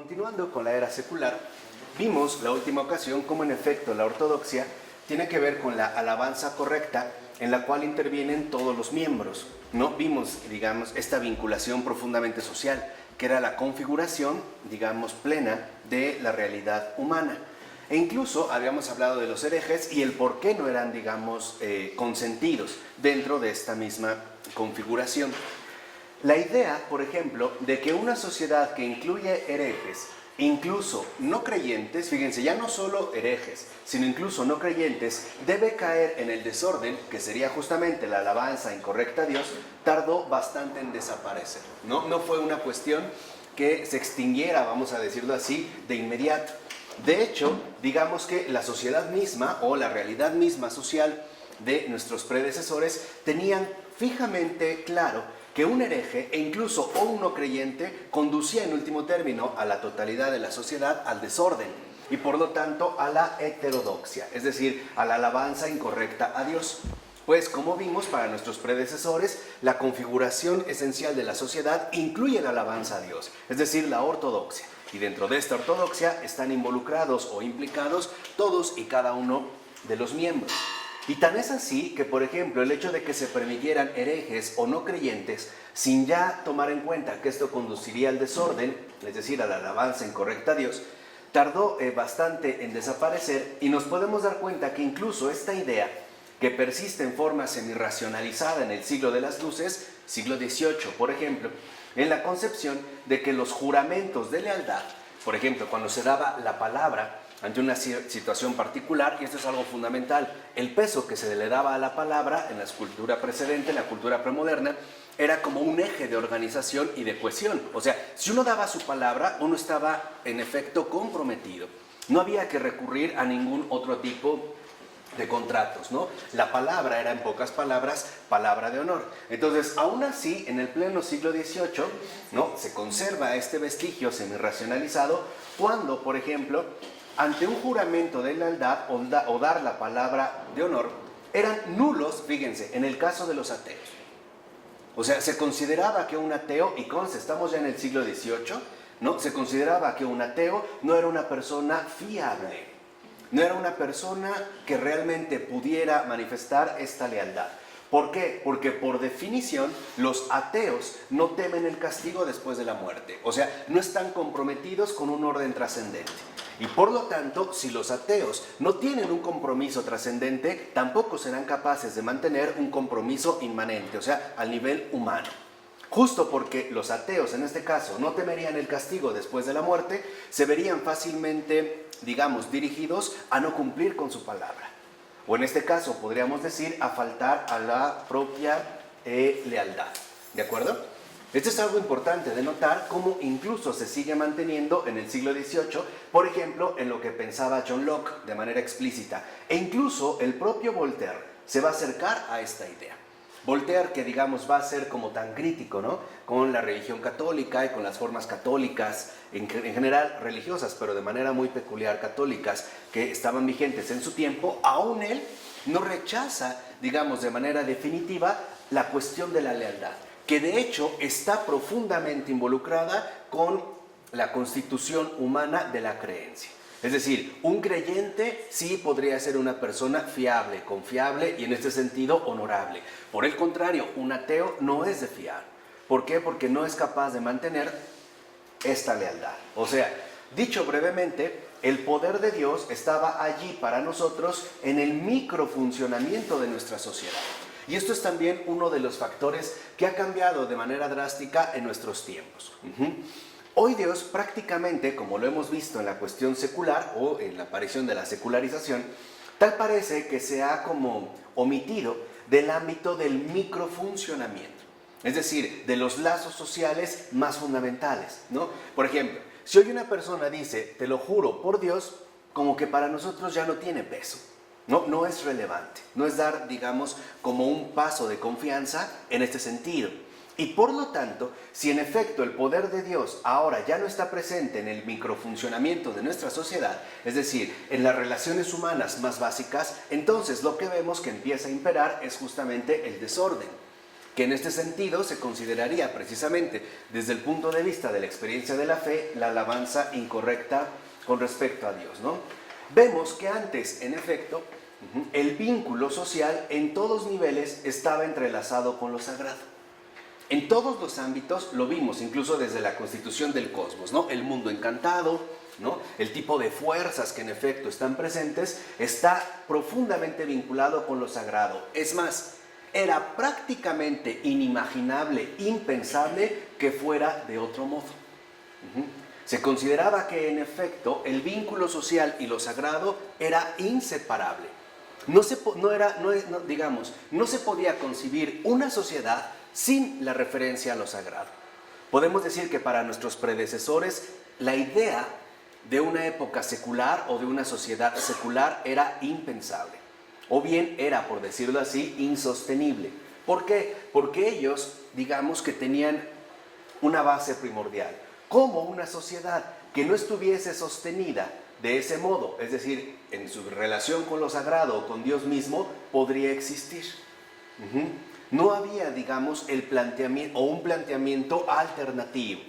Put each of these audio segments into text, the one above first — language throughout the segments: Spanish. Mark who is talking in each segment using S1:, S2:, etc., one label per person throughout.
S1: Continuando con la era secular, vimos la última ocasión cómo en efecto la ortodoxia tiene que ver con la alabanza correcta en la cual intervienen todos los miembros, ¿no? Vimos, digamos, esta vinculación profundamente social, que era la configuración, digamos, plena de la realidad humana. E incluso habíamos hablado de los herejes y el por qué no eran, digamos, consentidos dentro de esta misma configuración. La idea, por ejemplo, de que una sociedad que incluye herejes, incluso no creyentes, fíjense, ya no solo herejes, sino incluso no creyentes, debe caer en el desorden, que sería justamente la alabanza incorrecta a Dios, tardó bastante en desaparecer, ¿no? No fue una cuestión que se extinguiera, vamos a decirlo así, de inmediato. De hecho, digamos que la sociedad misma o la realidad misma social de nuestros predecesores tenían fijamente claro que un hereje e incluso o un no creyente conducía en último término a la totalidad de la sociedad al desorden y por lo tanto a la heterodoxia, es decir, a la alabanza incorrecta a Dios. Pues como vimos para nuestros predecesores, la configuración esencial de la sociedad incluye la alabanza a Dios, es decir, la ortodoxia. Y dentro de esta ortodoxia están involucrados o implicados todos y cada uno de los miembros. Y tan es así que, por ejemplo, el hecho de que se permitieran herejes o no creyentes, sin ya tomar en cuenta que esto conduciría al desorden, es decir, a la alabanza incorrecta a Dios, tardó bastante en desaparecer y nos podemos dar cuenta que incluso esta idea, que persiste en forma semirracionalizada en el siglo de las luces, siglo XVIII, por ejemplo, en la concepción de que los juramentos de lealtad, por ejemplo, cuando se daba la palabra ante una situación particular, y esto es algo fundamental, el peso que se le daba a la palabra en la cultura precedente, en la cultura premoderna, era como un eje de organización y de cohesión. O sea, si uno daba su palabra, uno estaba en efecto comprometido. No había que recurrir a ningún otro tipo de contratos, ¿no? La palabra era, en pocas palabras, palabra de honor. Entonces, aún así, en el pleno siglo XVIII, ¿no?, se conserva este vestigio semirracionalizado cuando, por ejemplo, ante un juramento de lealtad o dar la palabra de honor, eran nulos, fíjense, en el caso de los ateos. O sea, se consideraba que un ateo, y conste, estamos ya en el siglo XVIII, ¿no? Se consideraba que un ateo no era una persona fiable, no era una persona que realmente pudiera manifestar esta lealtad. ¿Por qué? Porque por definición los ateos no temen el castigo después de la muerte. O sea, no están comprometidos con un orden trascendente. Y por lo tanto, si los ateos no tienen un compromiso trascendente, tampoco serán capaces de mantener un compromiso inmanente, o sea, al nivel humano. Justo porque los ateos, en este caso, no temerían el castigo después de la muerte, se verían fácilmente, digamos, dirigidos a no cumplir con su palabra. O en este caso, podríamos decir, a faltar a la propia lealtad. ¿De acuerdo? Esto es algo importante de notar, cómo incluso se sigue manteniendo en el siglo XVIII, por ejemplo, en lo que pensaba John Locke de manera explícita. E incluso el propio Voltaire se va a acercar a esta idea. Voltaire, que digamos va a ser como tan crítico, ¿no?, con la religión católica y con las formas católicas, en general religiosas, pero de manera muy peculiar católicas, que estaban vigentes en su tiempo, aún él no rechaza, digamos, de manera definitiva la cuestión de la lealtad, que de hecho está profundamente involucrada con la constitución humana de la creencia. Es decir, un creyente sí podría ser una persona fiable, confiable y en este sentido honorable. Por el contrario, un ateo no es de fiar. ¿Por qué? Porque no es capaz de mantener esta lealtad. O sea, dicho brevemente, el poder de Dios estaba allí para nosotros en el microfuncionamiento de nuestra sociedad. Y esto es también uno de los factores que ha cambiado de manera drástica en nuestros tiempos. Hoy Dios prácticamente, como lo hemos visto en la cuestión secular o en la aparición de la secularización, tal parece que se ha como omitido del ámbito del microfuncionamiento, es decir, de los lazos sociales más fundamentales, ¿no? Por ejemplo, si hoy una persona dice, te lo juro por Dios, como que para nosotros ya no tiene peso, no es relevante, no es dar, digamos, como un paso de confianza en este sentido. Y por lo tanto, si en efecto el poder de Dios ahora ya no está presente en el microfuncionamiento de nuestra sociedad, es decir, en las relaciones humanas más básicas, entonces lo que vemos que empieza a imperar es justamente el desorden. que en este sentido se consideraría precisamente desde el punto de vista de la experiencia de la fe, la alabanza incorrecta con respecto a Dios, ¿no? Vemos que antes, en efecto, el vínculo social en todos niveles estaba entrelazado con lo sagrado. En todos los ámbitos lo vimos, incluso desde la constitución del cosmos, ¿no? El mundo encantado, ¿no? El tipo de fuerzas que en efecto están presentes está profundamente vinculado con lo sagrado. Es más, era prácticamente inimaginable, impensable que fuera de otro modo. Se consideraba que en efecto el vínculo social y lo sagrado era inseparable. No se podía concebir una sociedad sin la referencia a lo sagrado. Podemos decir que para nuestros predecesores la idea de una época secular o de una sociedad secular era impensable, o bien era, por decirlo así, insostenible. ¿Por qué? Porque ellos, digamos que tenían una base primordial. ¿Cómo una sociedad que no estuviese sostenida de ese modo, es decir, en su relación con lo sagrado o con Dios mismo, podría existir? No había, digamos, un planteamiento alternativo.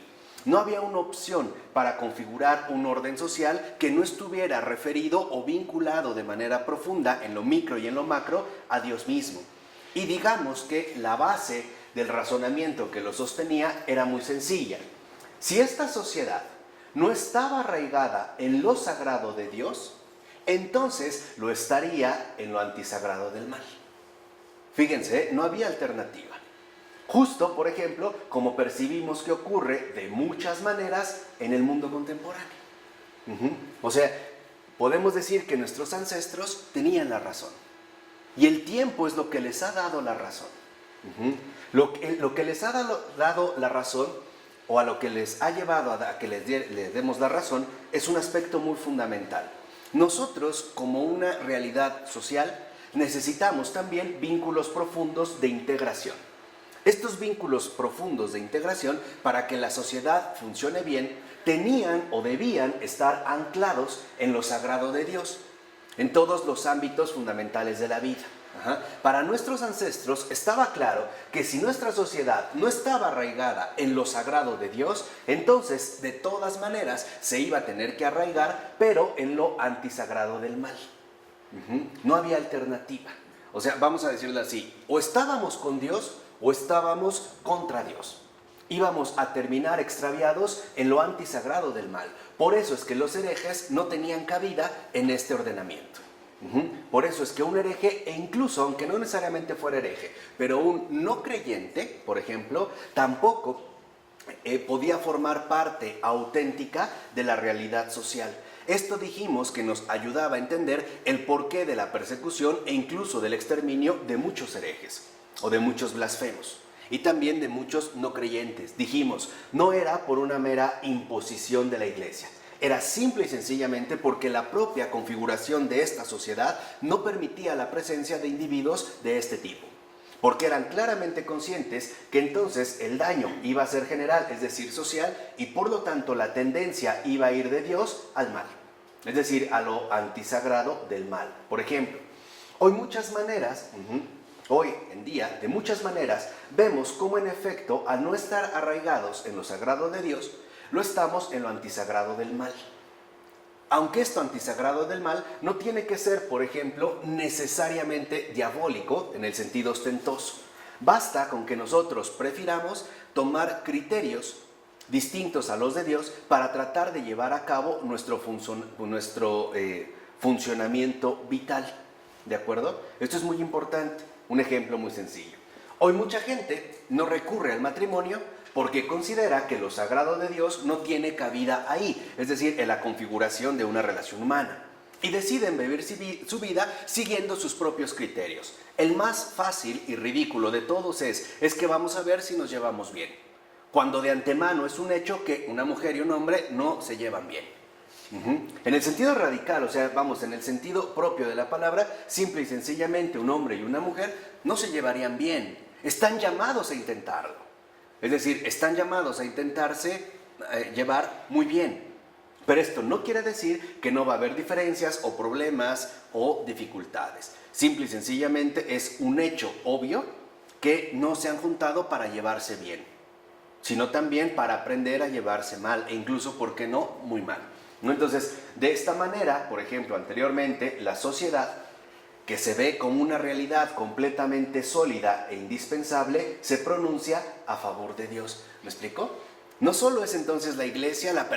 S1: No había una opción para configurar un orden social que no estuviera referido o vinculado de manera profunda en lo micro y en lo macro a Dios mismo. Y digamos que la base del razonamiento que lo sostenía era muy sencilla. Si esta sociedad no estaba arraigada en lo sagrado de Dios, entonces lo estaría en lo antisagrado del mal. Fíjense, no había alternativa. Justo, por ejemplo, como percibimos que ocurre de muchas maneras en el mundo contemporáneo. O sea, podemos decir que nuestros ancestros tenían la razón. Y el tiempo es lo que les ha dado la razón. Lo que les ha dado la razón, o a lo que les ha llevado a que les demos la razón, es un aspecto muy fundamental. Nosotros, como una realidad social, necesitamos también vínculos profundos de integración. Estos vínculos profundos de integración, para que la sociedad funcione bien, tenían o debían estar anclados en lo sagrado de Dios, en todos los ámbitos fundamentales de la vida. Para nuestros ancestros estaba claro que si nuestra sociedad no estaba arraigada en lo sagrado de Dios, entonces de todas maneras se iba a tener que arraigar, pero en lo antisagrado del mal. No había alternativa. O sea, vamos a decirlo así, o estábamos con Dios o estábamos contra Dios. Íbamos a terminar extraviados en lo antisagrado del mal. Por eso es que los herejes no tenían cabida en este ordenamiento. Por eso es que un hereje, e incluso aunque no necesariamente fuera hereje, pero un no creyente, por ejemplo, tampoco podía formar parte auténtica de la realidad social. Esto dijimos que nos ayudaba a entender el porqué de la persecución e incluso del exterminio de muchos herejes o de muchos blasfemos y también de muchos no creyentes. Dijimos, no era por una mera imposición de la iglesia. Era simple y sencillamente porque la propia configuración de esta sociedad no permitía la presencia de individuos de este tipo. Porque eran claramente conscientes que entonces el daño iba a ser general, es decir, social, y por lo tanto la tendencia iba a ir de Dios al mal, es decir, a lo antisagrado del mal. Por ejemplo, hoy en día, de muchas maneras, vemos cómo en efecto, al no estar arraigados en lo sagrado de Dios, lo estamos en lo antisagrado del mal. Aunque esto antisagrado del mal no tiene que ser, por ejemplo, necesariamente diabólico en el sentido ostentoso. Basta con que nosotros prefiramos tomar criterios distintos a los de Dios para tratar de llevar a cabo nuestro funcionamiento vital. ¿De acuerdo? Esto es muy importante. Un ejemplo muy sencillo. Hoy mucha gente no recurre al matrimonio porque considera que lo sagrado de Dios no tiene cabida ahí, es decir, en la configuración de una relación humana. Y deciden vivir su vida siguiendo sus propios criterios. El más fácil y ridículo de todos es que vamos a ver si nos llevamos bien. Cuando de antemano es un hecho que una mujer y un hombre no se llevan bien. En el sentido radical, o sea, en el sentido propio de la palabra, simple y sencillamente un hombre y una mujer no se llevarían bien. Están llamados a intentarlo. Es decir, están llamados a intentarse llevar muy bien. Pero esto no quiere decir que no va a haber diferencias o problemas o dificultades. Simple y sencillamente es un hecho obvio que no se han juntado para llevarse bien, sino también para aprender a llevarse mal, e incluso, ¿por qué no?, muy mal, ¿no? Entonces, de esta manera, por ejemplo, anteriormente, la sociedad, que se ve como una realidad completamente sólida e indispensable, se pronuncia a favor de Dios. ¿Me explico? No solo es entonces la iglesia la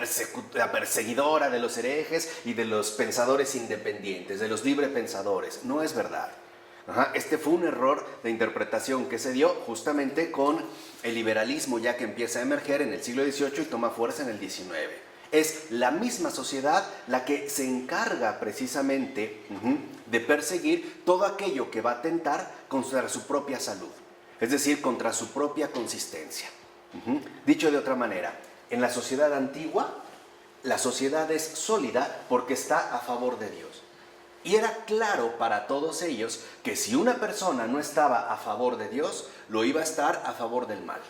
S1: perseguidora de los herejes y de los pensadores independientes, de los librepensadores. No es verdad. Este fue un error de interpretación que se dio justamente con el liberalismo, ya que empieza a emerger en el siglo XVIII y toma fuerza en el XIX. Es la misma sociedad la que se encarga precisamente de perseguir todo aquello que va a atentar contra su propia salud, es decir, contra su propia consistencia. Dicho de otra manera, en la sociedad antigua, la sociedad es sólida porque está a favor de Dios. Y era claro para todos ellos que si una persona no estaba a favor de Dios, lo iba a estar a favor del mal.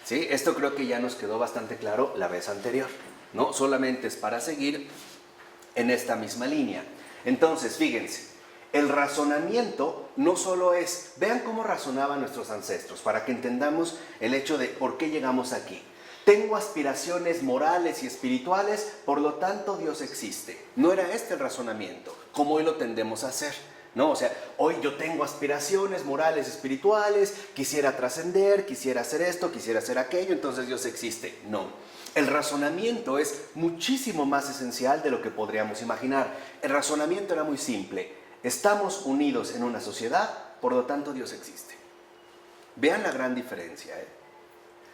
S1: ¿Sí? Esto creo que ya nos quedó bastante claro la vez anterior, ¿no? Solamente es para seguir en esta misma línea. Entonces, fíjense, el razonamiento no solo es, vean cómo razonaban nuestros ancestros, para que entendamos el hecho de por qué llegamos aquí. Tengo aspiraciones morales y espirituales, por lo tanto Dios existe. No era este el razonamiento, como hoy lo tendemos a hacer, ¿no? O sea, hoy yo tengo aspiraciones morales, espirituales, quisiera trascender, quisiera hacer esto, quisiera hacer aquello, entonces Dios existe. No. El razonamiento es muchísimo más esencial de lo que podríamos imaginar. El razonamiento era muy simple. Estamos unidos en una sociedad, por lo tanto Dios existe. Vean la gran diferencia,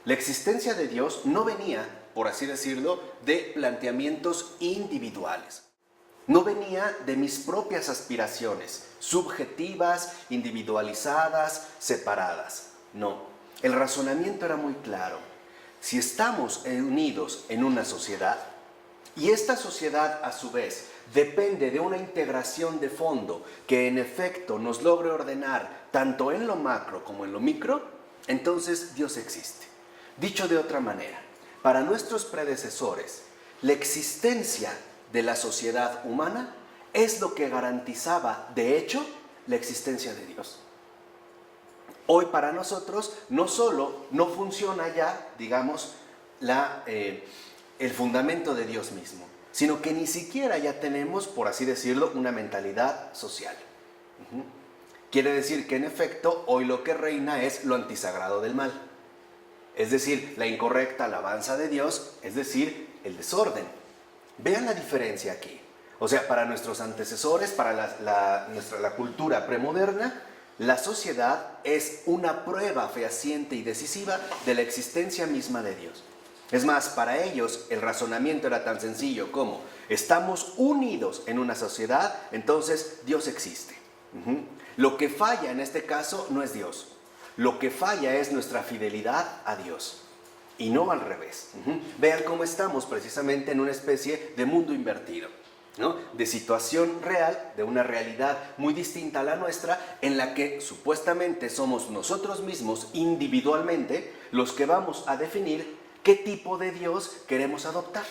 S1: La existencia de Dios no venía, por así decirlo, de planteamientos individuales. No venía de mis propias aspiraciones, subjetivas, individualizadas, separadas. No, el razonamiento era muy claro. Si estamos unidos en una sociedad, y esta sociedad a su vez depende de una integración de fondo que en efecto nos logre ordenar tanto en lo macro como en lo micro, entonces Dios existe. Dicho de otra manera, para nuestros predecesores, la existencia de la sociedad humana es lo que garantizaba, de hecho, la existencia de Dios. Hoy para nosotros no solo no funciona ya, digamos, el fundamento de Dios mismo, sino que ni siquiera ya tenemos, por así decirlo, una mentalidad social. Quiere decir que en efecto hoy lo que reina es lo antisagrado del mal. Es decir, la incorrecta alabanza de Dios, es decir, el desorden. Vean la diferencia aquí. O sea, para nuestros antecesores, para la cultura premoderna, la sociedad es una prueba fehaciente y decisiva de la existencia misma de Dios. Es más, para ellos el razonamiento era tan sencillo como, estamos unidos en una sociedad, entonces Dios existe. Lo que falla en este caso no es Dios. Lo que falla es nuestra fidelidad a Dios, y no al revés. Vean cómo estamos precisamente en una especie de mundo invertido, ¿no? De situación real, de una realidad muy distinta a la nuestra, en la que supuestamente somos nosotros mismos individualmente los que vamos a definir qué tipo de Dios queremos adoptar.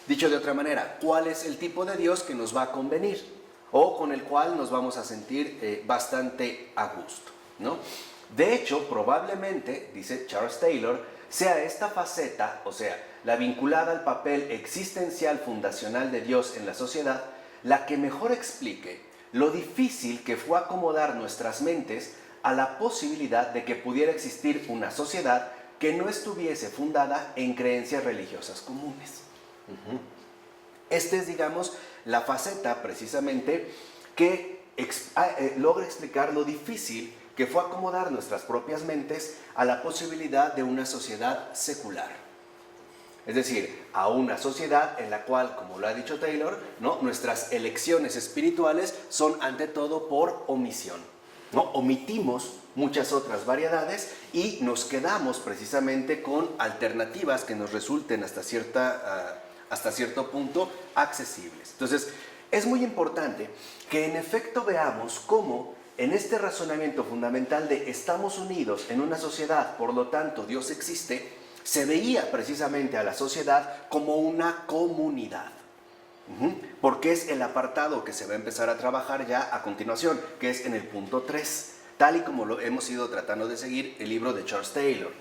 S1: Dicho de otra manera, ¿cuál es el tipo de Dios que nos va a convenir o con el cual nos vamos a sentir bastante a gusto, ¿no? De hecho, probablemente, dice Charles Taylor, sea esta faceta, o sea, la vinculada al papel existencial fundacional de Dios en la sociedad, la que mejor explique lo difícil que fue acomodar nuestras mentes a la posibilidad de que pudiera existir una sociedad que no estuviese fundada en creencias religiosas comunes. Esta es, digamos, la faceta precisamente que logra explicar lo difícil que fue acomodar nuestras propias mentes a la posibilidad de una sociedad secular. Es decir, a una sociedad en la cual, como lo ha dicho Taylor, ¿no?, nuestras elecciones espirituales son ante todo por omisión, ¿no? Omitimos muchas otras variedades y nos quedamos precisamente con alternativas que nos resulten hasta cierto punto accesibles. Entonces, es muy importante que en efecto veamos cómo en este razonamiento fundamental de estamos unidos en una sociedad, por lo tanto Dios existe, se veía precisamente a la sociedad como una comunidad. Porque es el apartado que se va a empezar a trabajar ya a continuación, que es en el punto 3. tal y como lo hemos ido tratando de seguir el libro de Charles Taylor.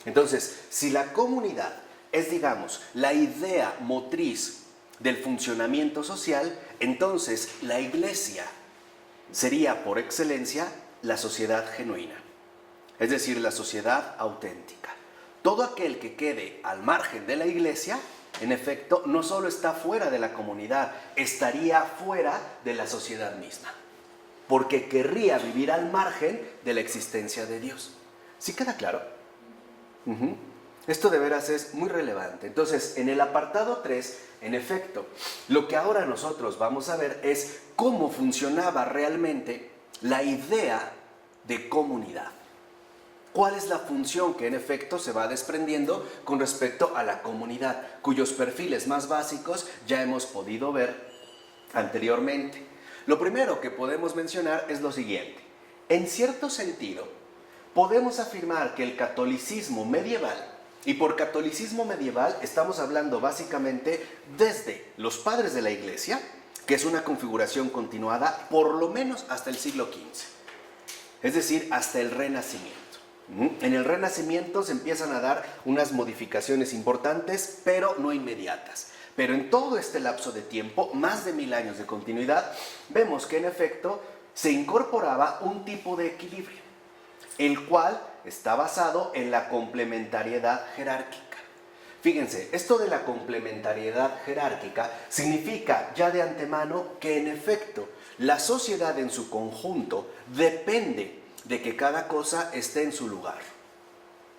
S1: Entonces, si la comunidad es, digamos, la idea motriz del funcionamiento social, entonces la iglesia sería por excelencia la sociedad genuina, es decir, la sociedad auténtica. Todo aquel que quede al margen de la iglesia, en efecto, no solo está fuera de la comunidad, estaría fuera de la sociedad misma, porque querría vivir al margen de la existencia de Dios. ¿Sí queda claro? Esto de veras es muy relevante. Entonces, en el apartado 3, en efecto, lo que ahora nosotros vamos a ver es cómo funcionaba realmente la idea de comunidad. ¿Cuál es la función que en efecto se va desprendiendo con respecto a la comunidad, cuyos perfiles más básicos ya hemos podido ver anteriormente? Lo primero que podemos mencionar es lo siguiente. En cierto sentido, podemos afirmar que el catolicismo medieval, y por catolicismo medieval estamos hablando básicamente desde los padres de la Iglesia, que es una configuración continuada por lo menos hasta el siglo XV, es decir, hasta el Renacimiento. En el Renacimiento se empiezan a dar unas modificaciones importantes, pero no inmediatas. Pero en todo este lapso de tiempo, más de 1000 años de continuidad, vemos que en efecto se incorporaba un tipo de equilibrio, el cual está basado en la complementariedad jerárquica. Fíjense, esto de la complementariedad jerárquica significa ya de antemano que en efecto la sociedad en su conjunto depende de que cada cosa esté en su lugar.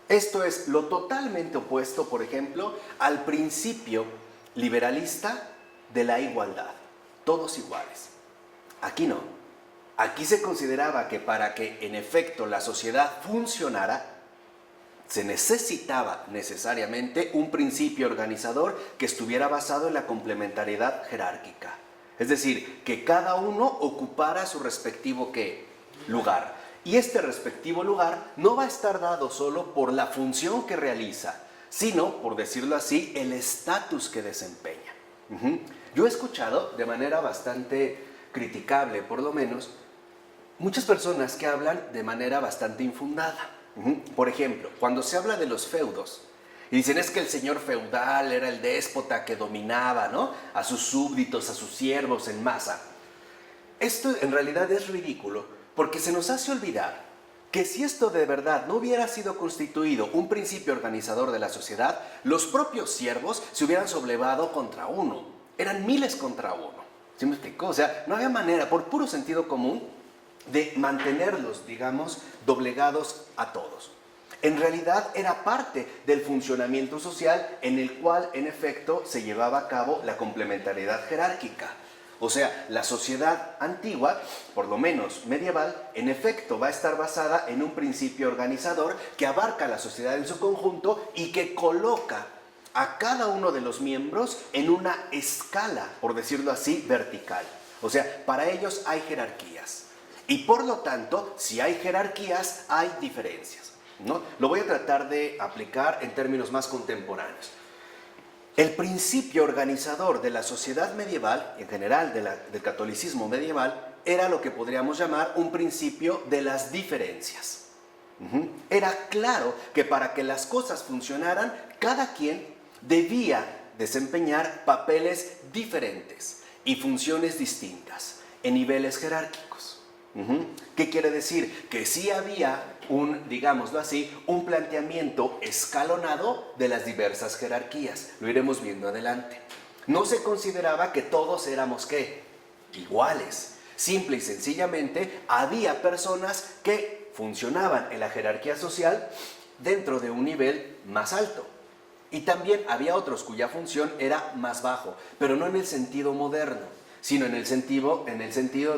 S1: Esto es lo totalmente opuesto, por ejemplo, al principio liberalista de la igualdad, todos iguales. Aquí no. Aquí se consideraba que para que en efecto la sociedad funcionara, se necesitaba necesariamente un principio organizador que estuviera basado en la complementariedad jerárquica. Es decir, que cada uno ocupara su respectivo ¿qué? Lugar. Y este respectivo lugar no va a estar dado solo por la función que realiza, sino, por decirlo así, el estatus que desempeña. Yo he escuchado de manera bastante criticable, por lo menos, muchas personas que hablan de manera bastante infundada. Por ejemplo, cuando se habla de los feudos, y dicen es que el señor feudal era el déspota que dominaba, ¿no?, a sus súbditos, a sus siervos en masa. Esto en realidad es ridículo, porque se nos hace olvidar que si esto de verdad no hubiera sido constituido un principio organizador de la sociedad, los propios siervos se hubieran sublevado contra uno. Eran miles contra uno. ¿Sí me explicó? O sea, no había manera, por puro sentido común, de mantenerlos, digamos, doblegados a todos. En realidad era parte del funcionamiento social en el cual, en efecto, se llevaba a cabo la complementariedad jerárquica. O sea, la sociedad antigua, por lo menos medieval, en efecto va a estar basada en un principio organizador que abarca la sociedad en su conjunto y que coloca a cada uno de los miembros en una escala, por decirlo así, vertical. O sea, para ellos hay jerarquías. Y por lo tanto, si hay jerarquías, hay diferencias, ¿no? Lo voy a tratar de aplicar en términos más contemporáneos. El principio organizador de la sociedad medieval, en general del catolicismo medieval, era lo que podríamos llamar un principio de las diferencias. Era claro que para que las cosas funcionaran, cada quien debía desempeñar papeles diferentes y funciones distintas en niveles jerárquicos. ¿Qué quiere decir? Que sí había digámoslo así, un planteamiento escalonado de las diversas jerarquías. Lo iremos viendo adelante. No se consideraba que todos éramos ¿qué? Iguales. Simple y sencillamente había personas que funcionaban en la jerarquía social dentro de un nivel más alto. Y también había otros cuya función era más bajo, pero no en el sentido moderno, sino en el sentido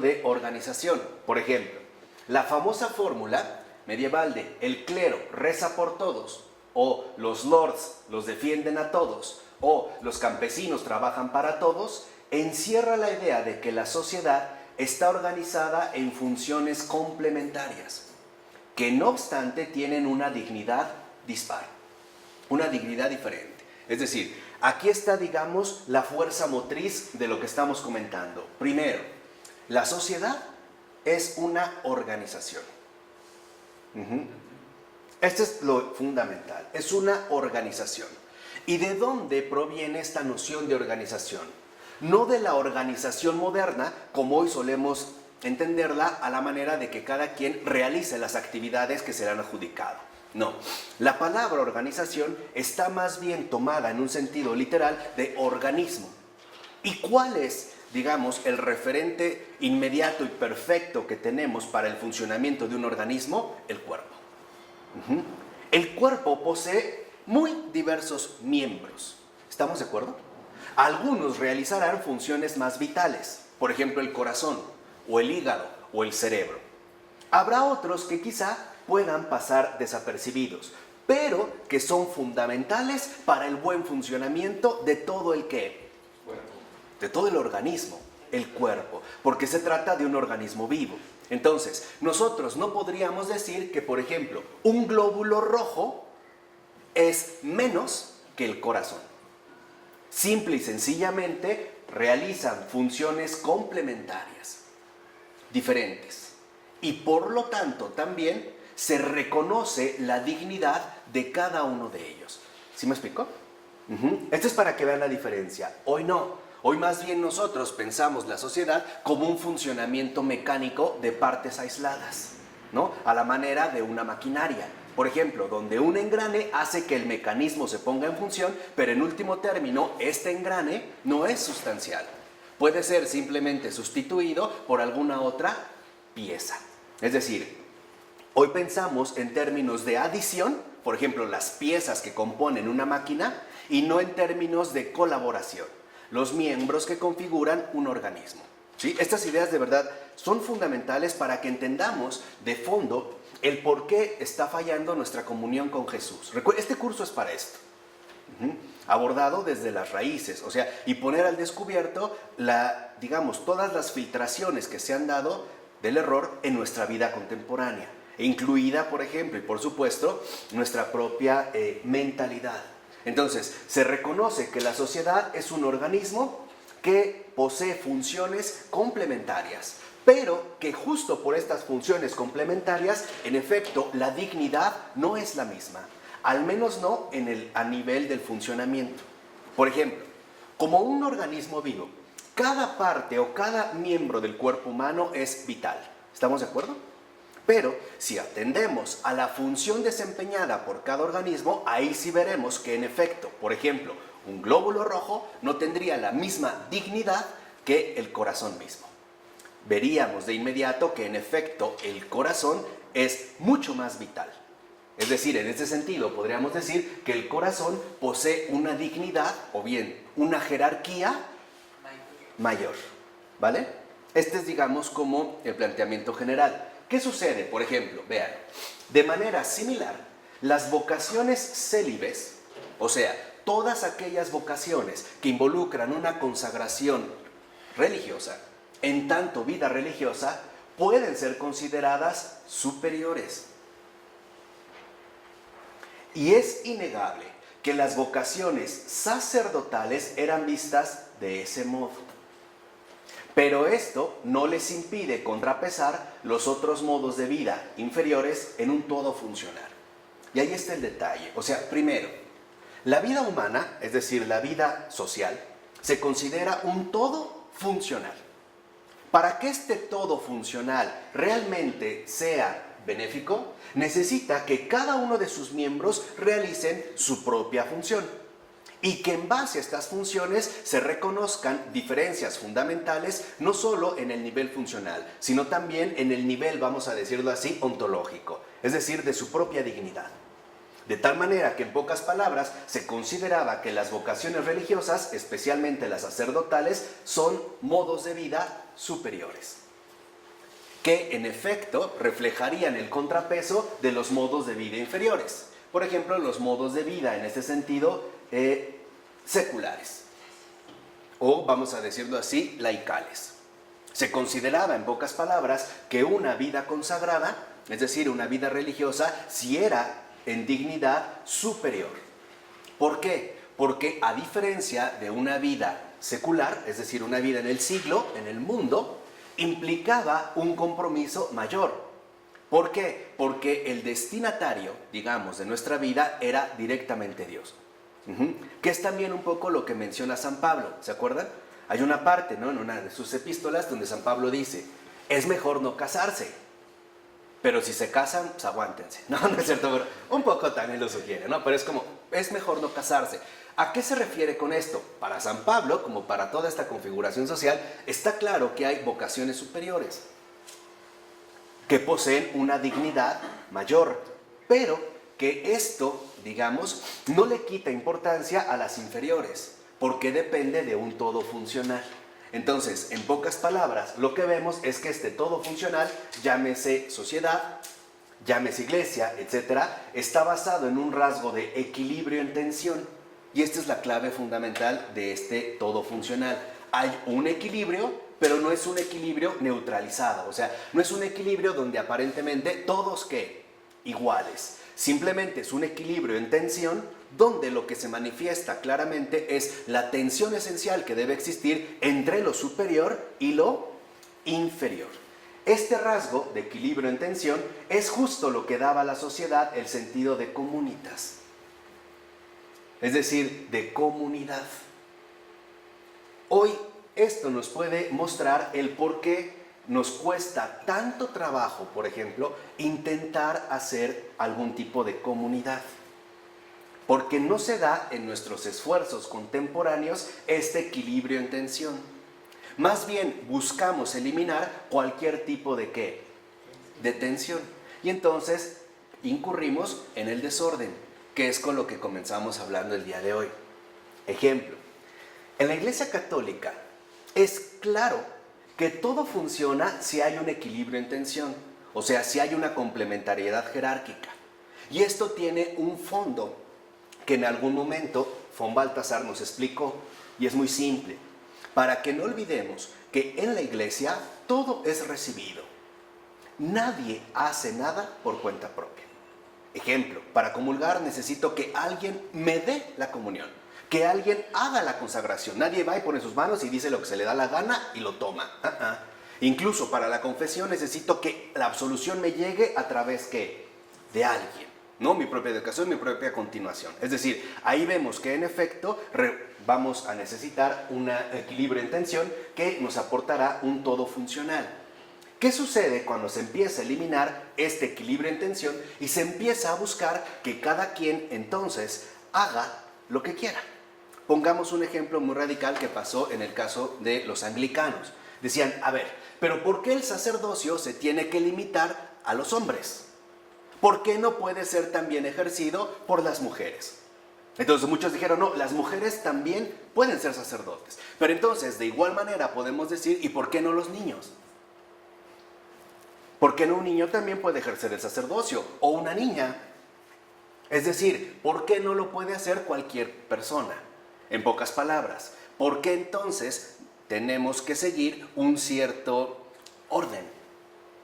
S1: de organización. Por ejemplo, la famosa fórmula medieval de el clero reza por todos, o los lords los defienden a todos, o los campesinos trabajan para todos, encierra la idea de que la sociedad está organizada en funciones complementarias, que no obstante tienen una dignidad dispar, una dignidad diferente. Es decir, aquí está, digamos, la fuerza motriz de lo que estamos comentando. Primero, la sociedad es una organización. Ujú. Esto es lo fundamental, es una organización. ¿Y de dónde proviene esta noción de organización? No de la organización moderna, como hoy solemos entenderla a la manera de que cada quien realice las actividades que se le han adjudicado. No, la palabra organización está más bien tomada en un sentido literal de organismo. ¿Y cuál es, digamos, el referente inmediato y perfecto que tenemos para el funcionamiento de un organismo? El cuerpo. El cuerpo posee muy diversos miembros. ¿Estamos de acuerdo? Algunos realizarán funciones más vitales, por ejemplo el corazón, o el hígado, o el cerebro. Habrá otros que quizá puedan pasar desapercibidos, pero que son fundamentales para el buen funcionamiento de todo el ¿qué? De todo el organismo, el cuerpo, porque se trata de un organismo vivo. Entonces, nosotros no podríamos decir que, por ejemplo, un glóbulo rojo es menos que el corazón. Simple y sencillamente realizan funciones complementarias, diferentes. Y por lo tanto también se reconoce la dignidad de cada uno de ellos. ¿Sí me explico? Esto es para que vean la diferencia. Hoy no. Hoy más bien nosotros pensamos la sociedad como un funcionamiento mecánico de partes aisladas, ¿no? A la manera de una maquinaria. Por ejemplo, donde un engrane hace que el mecanismo se ponga en función, pero en último término, este engrane no es sustancial. Puede ser simplemente sustituido por alguna otra pieza. Es decir, hoy pensamos en términos de adición, por ejemplo, las piezas que componen una máquina, y no en términos de colaboración, los miembros que configuran un organismo. ¿Sí? Estas ideas de verdad son fundamentales para que entendamos de fondo el por qué está fallando nuestra comunión con Jesús. Este curso es para esto. Abordado desde las raíces, o sea, y poner al descubierto digamos, todas las filtraciones que se han dado del error en nuestra vida contemporánea, incluida, por ejemplo, y por supuesto, nuestra propia mentalidad. Entonces, se reconoce que la sociedad es un organismo que posee funciones complementarias, pero que justo por estas funciones complementarias, en efecto, la dignidad no es la misma, al menos no a nivel del funcionamiento. Por ejemplo, como un organismo vivo, cada parte o cada miembro del cuerpo humano es vital. ¿Estamos de acuerdo? Pero si atendemos a la función desempeñada por cada organismo, ahí sí veremos que en efecto, por ejemplo, un glóbulo rojo no tendría la misma dignidad que el corazón mismo. Veríamos de inmediato que en efecto el corazón es mucho más vital. Es decir, en este sentido podríamos decir que el corazón posee una dignidad o bien una jerarquía mayor. ¿Vale? Este es, digamos, como el planteamiento general. ¿Qué sucede? Por ejemplo, vean, de manera similar, las vocaciones célibes, o sea, todas aquellas vocaciones que involucran una consagración religiosa, en tanto vida religiosa, pueden ser consideradas superiores. Y es innegable que las vocaciones sacerdotales eran vistas de ese modo. Pero esto no les impide contrapesar los otros modos de vida inferiores en un todo funcional. Y ahí está el detalle. O sea, primero, la vida humana, es decir, la vida social, se considera un todo funcional. Para que este todo funcional realmente sea benéfico, necesita que cada uno de sus miembros realicen su propia función. Y que en base a estas funciones se reconozcan diferencias fundamentales no solo en el nivel funcional, sino también en el nivel, vamos a decirlo así, ontológico, es decir, de su propia dignidad. De tal manera que en pocas palabras se consideraba que las vocaciones religiosas, especialmente las sacerdotales, son modos de vida superiores, que en efecto reflejarían el contrapeso de los modos de vida inferiores. Por ejemplo, los modos de vida en este sentido seculares, o vamos a decirlo así, laicales. Se consideraba, en pocas palabras, que una vida consagrada, es decir, una vida religiosa, sí era en dignidad superior. ¿Por qué? Porque a diferencia de una vida secular, es decir, una vida en el siglo, en el mundo, implicaba un compromiso mayor. ¿Por qué? Porque el destinatario, digamos, de nuestra vida era directamente Dios. Que es también un poco lo que menciona San Pablo, ¿se acuerdan? Hay una parte, ¿no?, en una de sus epístolas donde San Pablo dice, es mejor no casarse, pero si se casan, pues aguántense. No, no es cierto, pero un poco también lo sugiere, ¿no? Pero es como, es mejor no casarse. ¿A qué se refiere con esto? Para San Pablo, como para toda esta configuración social, está claro que hay vocaciones superiores que poseen una dignidad mayor, pero que esto, digamos, no le quita importancia a las inferiores, porque depende de un todo funcional. Entonces, en pocas palabras, lo que vemos es que este todo funcional, llámese sociedad, llámese iglesia, etcétera, está basado en un rasgo de equilibrio en tensión. Y esta es la clave fundamental de este todo funcional. Hay un equilibrio, pero no es un equilibrio neutralizado. O sea, no es un equilibrio donde aparentemente todos, ¿qué?, iguales. Simplemente es un equilibrio en tensión donde lo que se manifiesta claramente es la tensión esencial que debe existir entre lo superior y lo inferior. Este rasgo de equilibrio en tensión es justo lo que daba a la sociedad el sentido de comunitas, es decir, de comunidad. Hoy esto nos puede mostrar el por qué nos cuesta tanto trabajo, por ejemplo, intentar hacer algún tipo de comunidad. Porque no se da en nuestros esfuerzos contemporáneos este equilibrio en tensión. Más bien buscamos eliminar cualquier tipo de ¿qué?, de tensión. Y entonces incurrimos en el desorden, que es con lo que comenzamos hablando el día de hoy. Ejemplo, en la Iglesia Católica es claro que todo funciona si hay un equilibrio en tensión, o sea, si hay una complementariedad jerárquica. Y esto tiene un fondo que en algún momento von Balthasar nos explicó, y es muy simple. Para que no olvidemos que en la iglesia todo es recibido. Nadie hace nada por cuenta propia. Ejemplo, para comulgar necesito que alguien me dé la comunión, que alguien haga la consagración. Nadie va y pone sus manos y dice lo que se le da la gana y lo toma. Incluso para la confesión necesito que la absolución me llegue a través ¿qué?, de alguien. No mi propia educación, mi propia continuación. Es decir, ahí vemos que en efecto vamos a necesitar un equilibrio en tensión que nos aportará un todo funcional. ¿Qué sucede cuando se empieza a eliminar este equilibrio en tensión y se empieza a buscar que cada quien entonces haga lo que quiera? Pongamos un ejemplo muy radical que pasó en el caso de los anglicanos. Decían, a ver, pero ¿por qué el sacerdocio se tiene que limitar a los hombres? ¿Por qué no puede ser también ejercido por las mujeres? Entonces muchos dijeron, no, las mujeres también pueden ser sacerdotes. Pero entonces, de igual manera podemos decir, ¿y por qué no los niños? ¿Por qué no un niño también puede ejercer el sacerdocio? O una niña. Es decir, ¿por qué no lo puede hacer cualquier persona? En pocas palabras, ¿por qué entonces tenemos que seguir un cierto orden?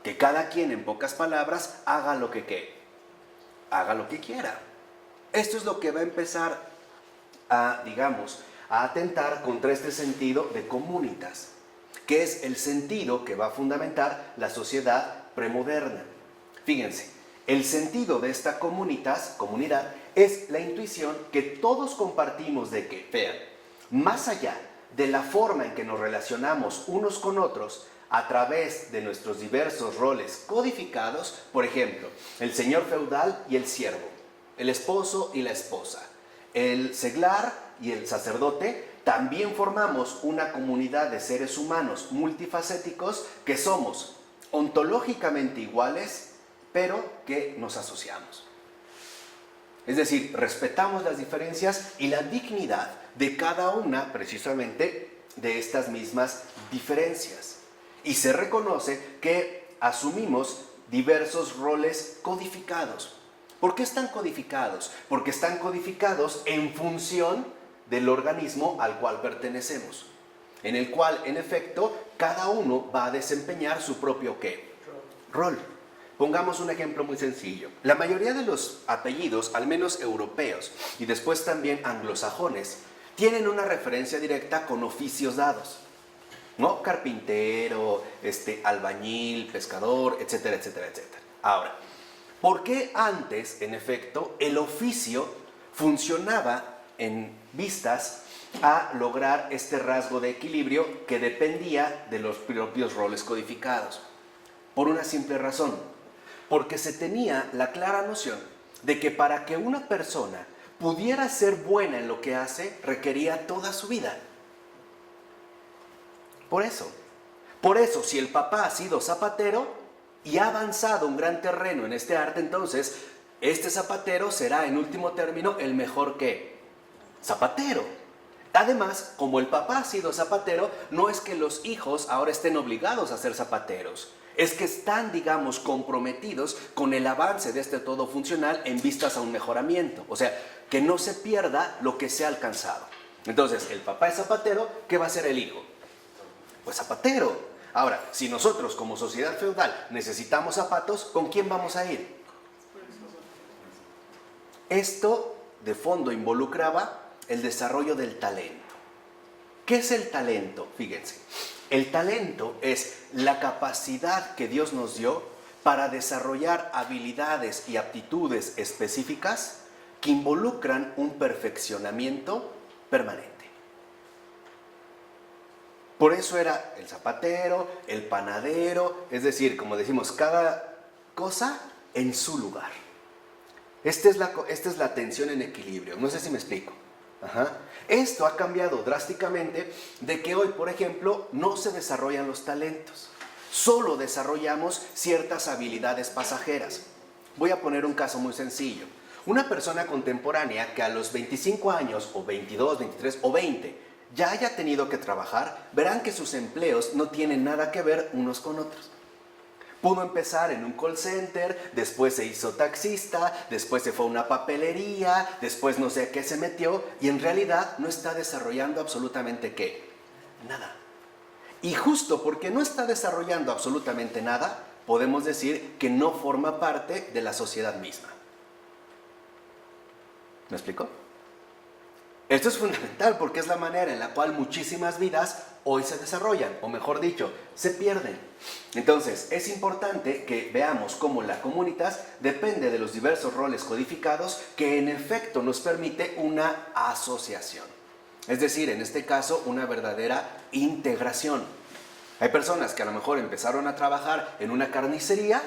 S1: Que cada quien, en pocas palabras, haga lo que haga lo que quiera. Esto es lo que va a empezar a, digamos, a atentar contra este sentido de comunitas, que es el sentido que va a fundamentar la sociedad premoderna. Fíjense, el sentido de esta comunidad es la intuición que todos compartimos de que, vean, más allá de la forma en que nos relacionamos unos con otros, a través de nuestros diversos roles codificados, por ejemplo, el señor feudal y el siervo, el esposo y la esposa, el seglar y el sacerdote, también formamos una comunidad de seres humanos multifacéticos que somos ontológicamente iguales, pero que nos asociamos. Es decir, respetamos las diferencias y la dignidad de cada una, precisamente, de estas mismas diferencias. Y se reconoce que asumimos diversos roles codificados. ¿Por qué están codificados? Porque están codificados en función del organismo al cual pertenecemos, en el cual, en efecto, cada uno va a desempeñar su propio ¿qué? Rol. Pongamos un ejemplo muy sencillo. La mayoría de los apellidos, al menos europeos, y después también anglosajones, tienen una referencia directa con oficios dados. ¿No? Carpintero, albañil, pescador, etcétera, etcétera, etcétera. Ahora, ¿por qué antes, en efecto, el oficio funcionaba en vistas a lograr este rasgo de equilibrio que dependía de los propios roles codificados? Por una simple razón, porque se tenía la clara noción de que para que una persona pudiera ser buena en lo que hace, requería toda su vida. Por eso, si el papá ha sido zapatero y ha avanzado un gran terreno en este arte, entonces este zapatero será en último término el mejor que zapatero. Además, como el papá ha sido zapatero, no es que los hijos ahora estén obligados a ser zapateros. Es que están, digamos, comprometidos con el avance de este todo funcional en vistas a un mejoramiento. O sea, que no se pierda lo que se ha alcanzado. Entonces, el papá es zapatero, ¿qué va a hacer el hijo? Pues zapatero. Ahora, si nosotros como sociedad feudal necesitamos zapatos, ¿con quién vamos a ir? Esto de fondo involucraba el desarrollo del talento. ¿Qué es el talento? Fíjense, el talento es la capacidad que Dios nos dio para desarrollar habilidades y aptitudes específicas que involucran un perfeccionamiento permanente. Por eso era el zapatero, el panadero, es decir, como decimos, cada cosa en su lugar. Esta es la tensión en equilibrio, no sé si me explico. Esto ha cambiado drásticamente de que hoy, por ejemplo, no se desarrollan los talentos. Solo desarrollamos ciertas habilidades pasajeras. Voy a poner un caso muy sencillo. Una persona contemporánea que a los 25 años, o 22, 23 o 20, ya haya tenido que trabajar, verán que sus empleos no tienen nada que ver unos con otros. Pudo empezar en un call center, después se hizo taxista, después se fue a una papelería, después no sé a qué se metió y en realidad no está desarrollando absolutamente ¿qué? Nada. Y justo porque no está desarrollando absolutamente nada, podemos decir que no forma parte de la sociedad misma. ¿Me explico? Esto es fundamental porque es la manera en la cual muchísimas vidas hoy se desarrollan, o mejor dicho, se pierden. Entonces, es importante que veamos cómo la comunitas depende de los diversos roles codificados que en efecto nos permite una asociación. Es decir, en este caso, una verdadera integración. Hay personas que a lo mejor empezaron a trabajar en una carnicería,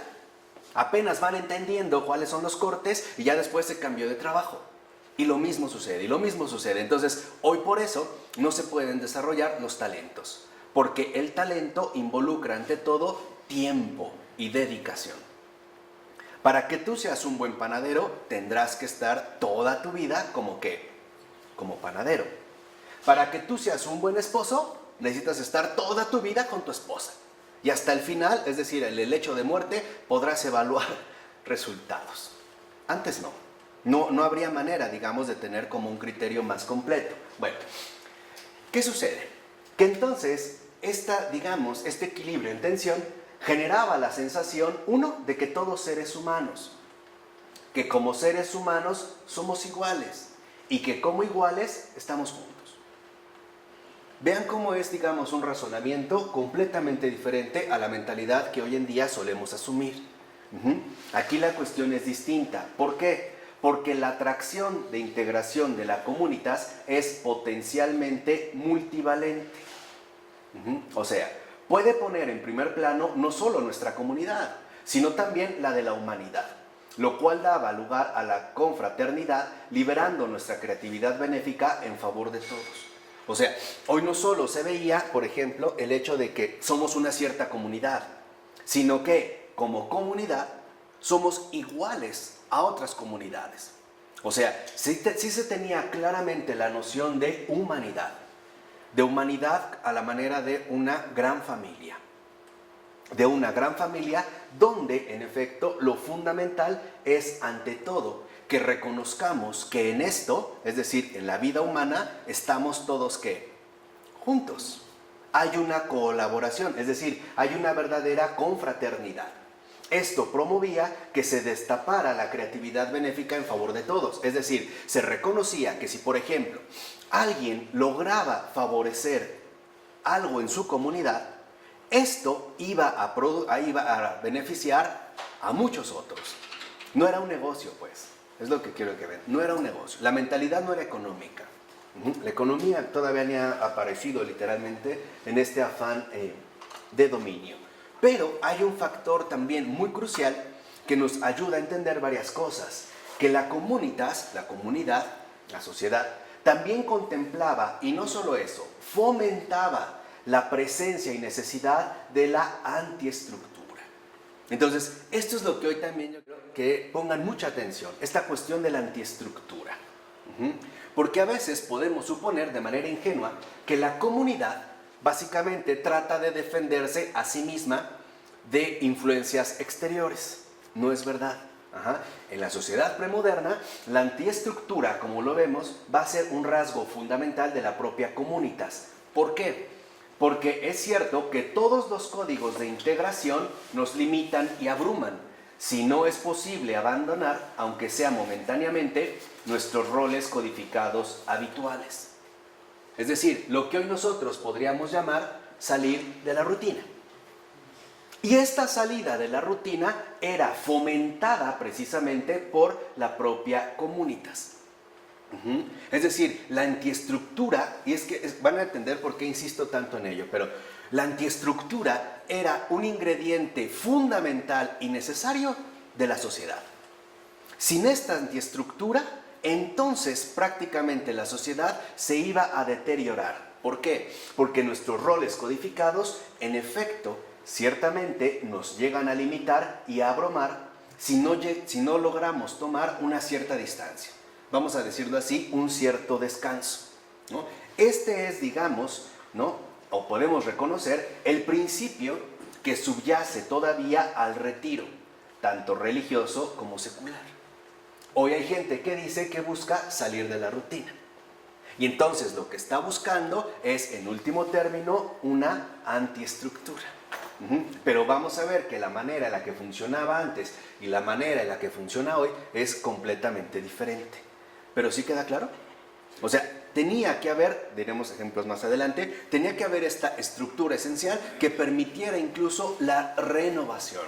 S1: apenas van entendiendo cuáles son los cortes y ya después se cambió de trabajo. Y lo mismo sucede. Entonces, hoy por eso no se pueden desarrollar los talentos, porque el talento involucra ante todo tiempo y dedicación. Para que tú seas un buen panadero, tendrás que estar toda tu vida como ¿qué? Como panadero. Para que tú seas un buen esposo, necesitas estar toda tu vida con tu esposa. Y hasta el final, es decir, el lecho de muerte, podrás evaluar resultados. Antes no. No habría manera, digamos, de tener como un criterio más completo. Bueno, ¿qué sucede? Que entonces, este equilibrio en tensión generaba la sensación, uno, de que todos seres humanos, que como seres humanos somos iguales y que como iguales estamos juntos. Vean cómo es, digamos, un razonamiento completamente diferente a la mentalidad que hoy en día solemos asumir. Aquí la cuestión es distinta. ¿Por qué? Porque la atracción de integración de la comunitas es potencialmente multivalente. O sea, puede poner en primer plano no solo nuestra comunidad, sino también la de la humanidad, lo cual daba lugar a la confraternidad, liberando nuestra creatividad benéfica en favor de todos. O sea, hoy no solo se veía, por ejemplo, el hecho de que somos una cierta comunidad, sino que, como comunidad, somos iguales a otras comunidades. O sea, sí se tenía claramente la noción de humanidad a la manera de una gran familia. De una gran familia donde, en efecto, lo fundamental es, ante todo, que reconozcamos que en esto, es decir, en la vida humana, estamos todos, ¿qué? Juntos. Hay una colaboración, es decir, hay una verdadera confraternidad. Esto promovía que se destapara la creatividad benéfica en favor de todos. Es decir, se reconocía que si, por ejemplo, alguien lograba favorecer algo en su comunidad, esto iba a beneficiar a muchos otros. No era un negocio, pues, es lo que quiero que vean, no era un negocio, la mentalidad no era económica. La economía todavía ni ha aparecido literalmente en este afán de dominio. Pero hay un factor también muy crucial que nos ayuda a entender varias cosas, que la comunidad, la sociedad, también contemplaba, y no solo eso, fomentaba la presencia y necesidad de la antiestructura. Entonces, esto es lo que hoy también yo creo que pongan mucha atención, esta cuestión de la antiestructura. Porque a veces podemos suponer de manera ingenua que la comunidad básicamente trata de defenderse a sí misma de influencias exteriores. No es verdad. En la sociedad premoderna, la antiestructura, como lo vemos, va a ser un rasgo fundamental de la propia comunitas. ¿Por qué? Porque es cierto que todos los códigos de integración nos limitan y abruman. Si no es posible abandonar, aunque sea momentáneamente, nuestros roles codificados habituales. Es decir, lo que hoy nosotros podríamos llamar salir de la rutina. Y esta salida de la rutina era fomentada precisamente por la propia comunitas. Es decir, la antiestructura, y es que van a entender por qué insisto tanto en ello, pero la antiestructura era un ingrediente fundamental y necesario de la sociedad. Sin esta antiestructura, entonces prácticamente la sociedad se iba a deteriorar. ¿Por qué? Porque nuestros roles codificados, en efecto, ciertamente nos llegan a limitar y a abrumar si no logramos tomar una cierta distancia. Vamos a decirlo así, un cierto descanso, ¿no? Este es, digamos, ¿no?, o podemos reconocer el principio que subyace todavía al retiro, tanto religioso como secular. Hoy hay gente que dice que busca salir de la rutina. Y entonces lo que está buscando es, en último término, una antiestructura. Pero vamos a ver que la manera en la que funcionaba antes y la manera en la que funciona hoy es completamente diferente. ¿Pero sí queda claro? O sea, tenía que haber, diremos ejemplos más adelante, tenía que haber esta estructura esencial que permitiera incluso la renovación.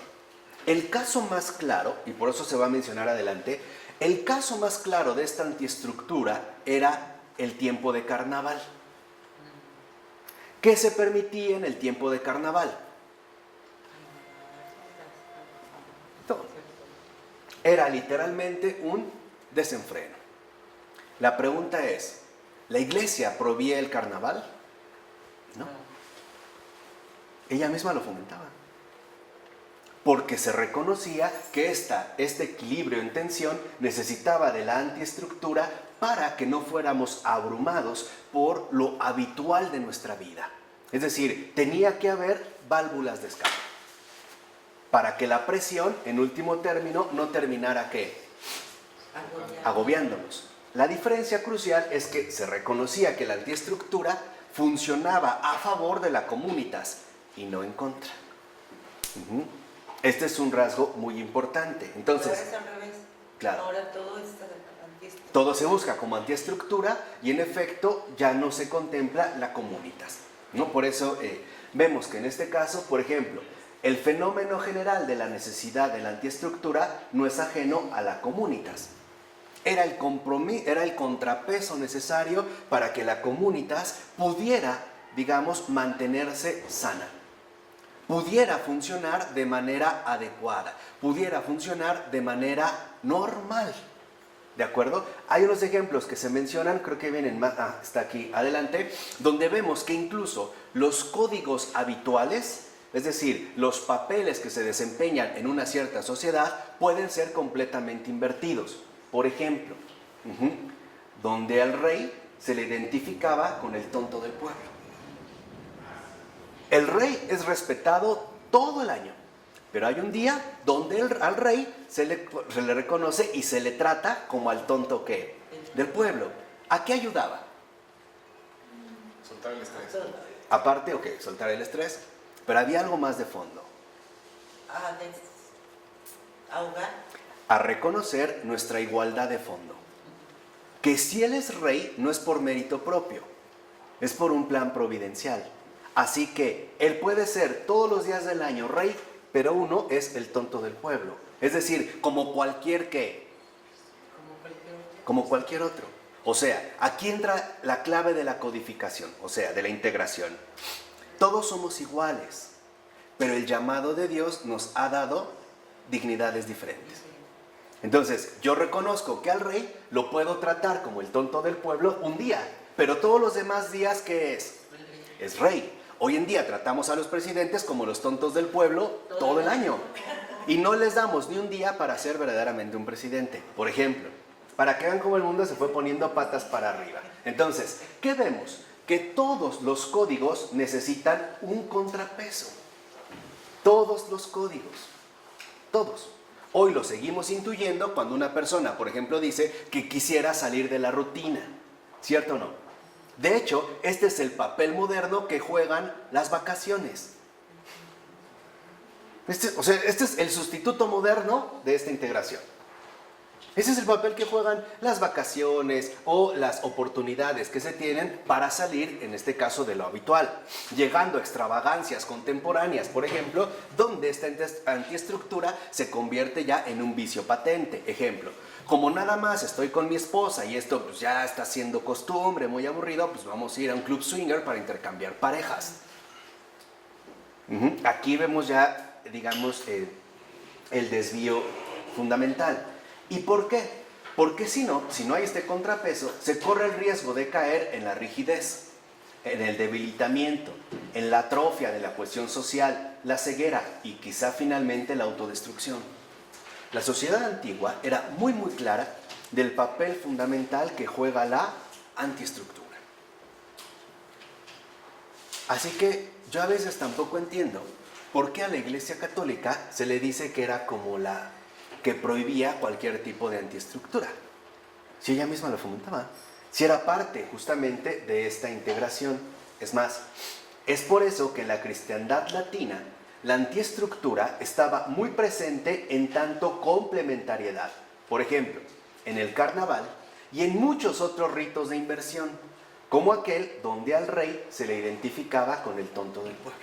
S1: El caso más claro, y por eso se va a mencionar adelante, el caso más claro de esta antiestructura era el tiempo de carnaval. ¿Qué se permitía en el tiempo de carnaval? Todo. Era literalmente un desenfreno. La pregunta es, ¿la iglesia prohibía el carnaval? No. Ella misma lo fomentaba. Porque se reconocía que este equilibrio en tensión necesitaba de la antiestructura para que no fuéramos abrumados por lo habitual de nuestra vida. Es decir, tenía que haber válvulas de escape para que la presión, en último término, no terminara ¿qué? Agobiándonos. La diferencia crucial es que se reconocía que la antiestructura funcionaba a favor de la comunitas y no en contra. Este es un rasgo muy importante. Entonces,
S2: ahora es al revés.
S1: Claro.
S2: Ahora todo es antiestructura.
S1: Todo se busca como antiestructura y en efecto ya no se contempla la comunitas, ¿no? Por eso vemos que en este caso, por ejemplo, el fenómeno general de la necesidad de la antiestructura no es ajeno a la comunitas. Era el contrapeso necesario para que la comunitas pudiera, digamos, mantenerse sana, pudiera funcionar de manera adecuada, pudiera funcionar de manera normal. ¿De acuerdo? Hay unos ejemplos que se mencionan, creo que vienen más, está aquí adelante, donde vemos que incluso los códigos habituales, es decir, los papeles que se desempeñan en una cierta sociedad, pueden ser completamente invertidos. Por ejemplo, donde al rey se le identificaba con el tonto del pueblo. El rey es respetado todo el año, pero hay un día donde al rey se le reconoce y se le trata como al tonto ¿qué? Del pueblo. ¿A qué ayudaba?
S3: Soltar el estrés.
S1: Aparte, soltar el estrés, pero había algo más de fondo.
S2: Ahogar.
S1: A reconocer nuestra igualdad de fondo. Que si él es rey no es por mérito propio, es por un plan providencial. Así que él puede ser todos los días del año rey, pero uno es el tonto del pueblo. Es decir, como cualquier ¿qué? Como cualquier otro. O sea, aquí entra la clave de la codificación, o sea, de la integración. Todos somos iguales, pero el llamado de Dios nos ha dado dignidades diferentes. Entonces, yo reconozco que al rey lo puedo tratar como el tonto del pueblo un día, pero todos los demás días, ¿qué es? Es rey. Hoy en día tratamos a los presidentes como los tontos del pueblo todo el año. Y no les damos ni un día para ser verdaderamente un presidente. Por ejemplo, para que vean cómo el mundo se fue poniendo patas para arriba. Entonces, ¿qué vemos? Que todos los códigos necesitan un contrapeso. Todos los códigos. Todos. Hoy lo seguimos intuyendo cuando una persona, por ejemplo, dice que quisiera salir de la rutina. ¿Cierto o no? De hecho, este es el papel moderno que juegan las vacaciones. Este es el sustituto moderno de esta integración. Ese es el papel que juegan las vacaciones o las oportunidades que se tienen para salir, en este caso, de lo habitual, llegando a extravagancias contemporáneas, por ejemplo, donde esta antiestructura se convierte ya en un vicio patente. Ejemplo, como nada más estoy con mi esposa y esto pues ya está siendo costumbre, muy aburrido, pues vamos a ir a un club swinger para intercambiar parejas. Aquí vemos ya, digamos, el desvío fundamental. ¿Y por qué? Porque si no hay este contrapeso, se corre el riesgo de caer en la rigidez, en el debilitamiento, en la atrofia de la cohesión social, la ceguera y quizá finalmente la autodestrucción. La sociedad antigua era muy clara del papel fundamental que juega la antiestructura. Así que yo a veces tampoco entiendo por qué a la Iglesia Católica se le dice que era como la que prohibía cualquier tipo de antiestructura. Si ella misma lo fomentaba, si era parte justamente de esta integración. Es más, es por eso que en la cristiandad latina la antiestructura estaba muy presente en tanto complementariedad. Por ejemplo, en el carnaval y en muchos otros ritos de inversión, como aquel donde al rey se le identificaba con el tonto del pueblo.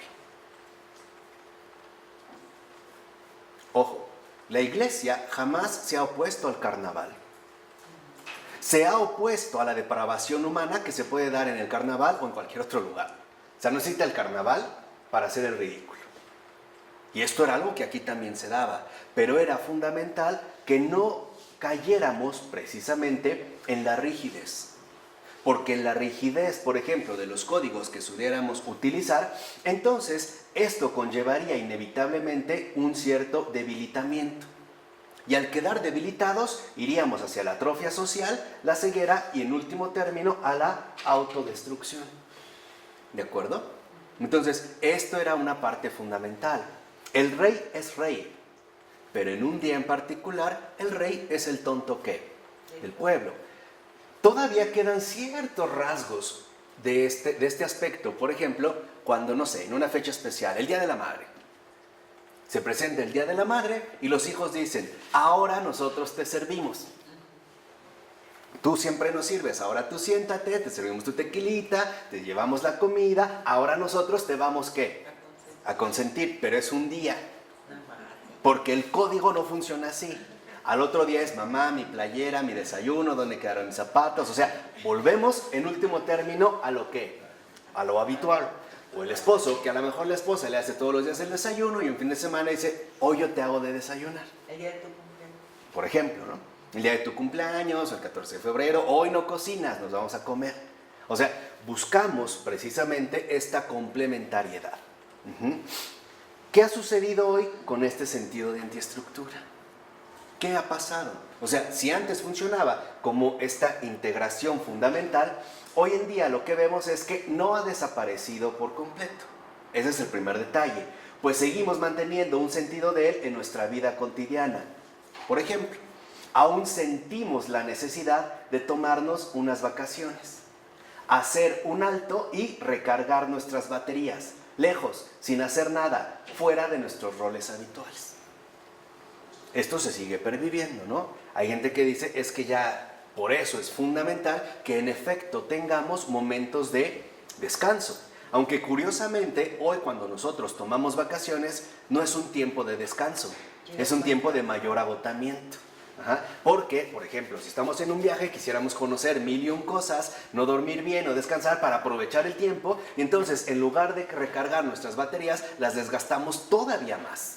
S1: Ojo, la Iglesia jamás se ha opuesto al carnaval. Se ha opuesto a la depravación humana que se puede dar en el carnaval o en cualquier otro lugar. O sea, no necesita el carnaval para hacer el ridículo. Y esto era algo que aquí también se daba, pero era fundamental que no cayéramos precisamente en la rigidez. Porque en la rigidez, por ejemplo, de los códigos que supiéramos utilizar, entonces esto conllevaría inevitablemente un cierto debilitamiento. Y al quedar debilitados, iríamos hacia la atrofia social, la ceguera y en último término a la autodestrucción. ¿De acuerdo? Entonces, esto era una parte fundamental. El rey es rey, pero en un día en particular, el rey es el tonto ¿qué? Del pueblo. Todavía quedan ciertos rasgos de este aspecto. Por ejemplo, cuando, no sé, en una fecha especial, el Día de la Madre. Se presenta el Día de la Madre y los hijos dicen, ahora nosotros te servimos. Tú siempre nos sirves, ahora tú siéntate, te servimos tu tequilita, te llevamos la comida, ahora nosotros te vamos ¿qué? A consentir, pero es un día. Porque el código no funciona así. Al otro día es mamá, mi playera, mi desayuno, dónde quedaron mis zapatos. O sea, volvemos en último término a lo que, a lo habitual. O el esposo, que a lo mejor la esposa le hace todos los días el desayuno y un fin de semana dice, hoy yo te hago de desayunar.
S2: El día de tu cumpleaños.
S1: Por ejemplo, ¿no? El día de tu cumpleaños, el 14 de febrero, hoy no cocinas, nos vamos a comer. O sea, buscamos precisamente esta complementariedad. ¿Qué ha sucedido hoy con este sentido de antiestructura? ¿Qué ha pasado? O sea, si antes funcionaba como esta integración fundamental, hoy en día lo que vemos es que no ha desaparecido por completo. Ese es el primer detalle, pues seguimos manteniendo un sentido de él en nuestra vida cotidiana. Por ejemplo, aún sentimos la necesidad de tomarnos unas vacaciones, hacer un alto y recargar nuestras baterías, lejos, sin hacer nada, fuera de nuestros roles habituales. Esto se sigue perviviendo, ¿no? Hay gente que dice, es que ya por eso es fundamental que en efecto tengamos momentos de descanso. Aunque curiosamente, hoy cuando nosotros tomamos vacaciones, no es un tiempo de descanso, es un tiempo de mayor agotamiento. Ajá. Porque, por ejemplo, si estamos en un viaje, quisiéramos conocer mil y un cosas, no dormir bien o descansar para aprovechar el tiempo, y entonces en lugar de recargar nuestras baterías, las desgastamos todavía más.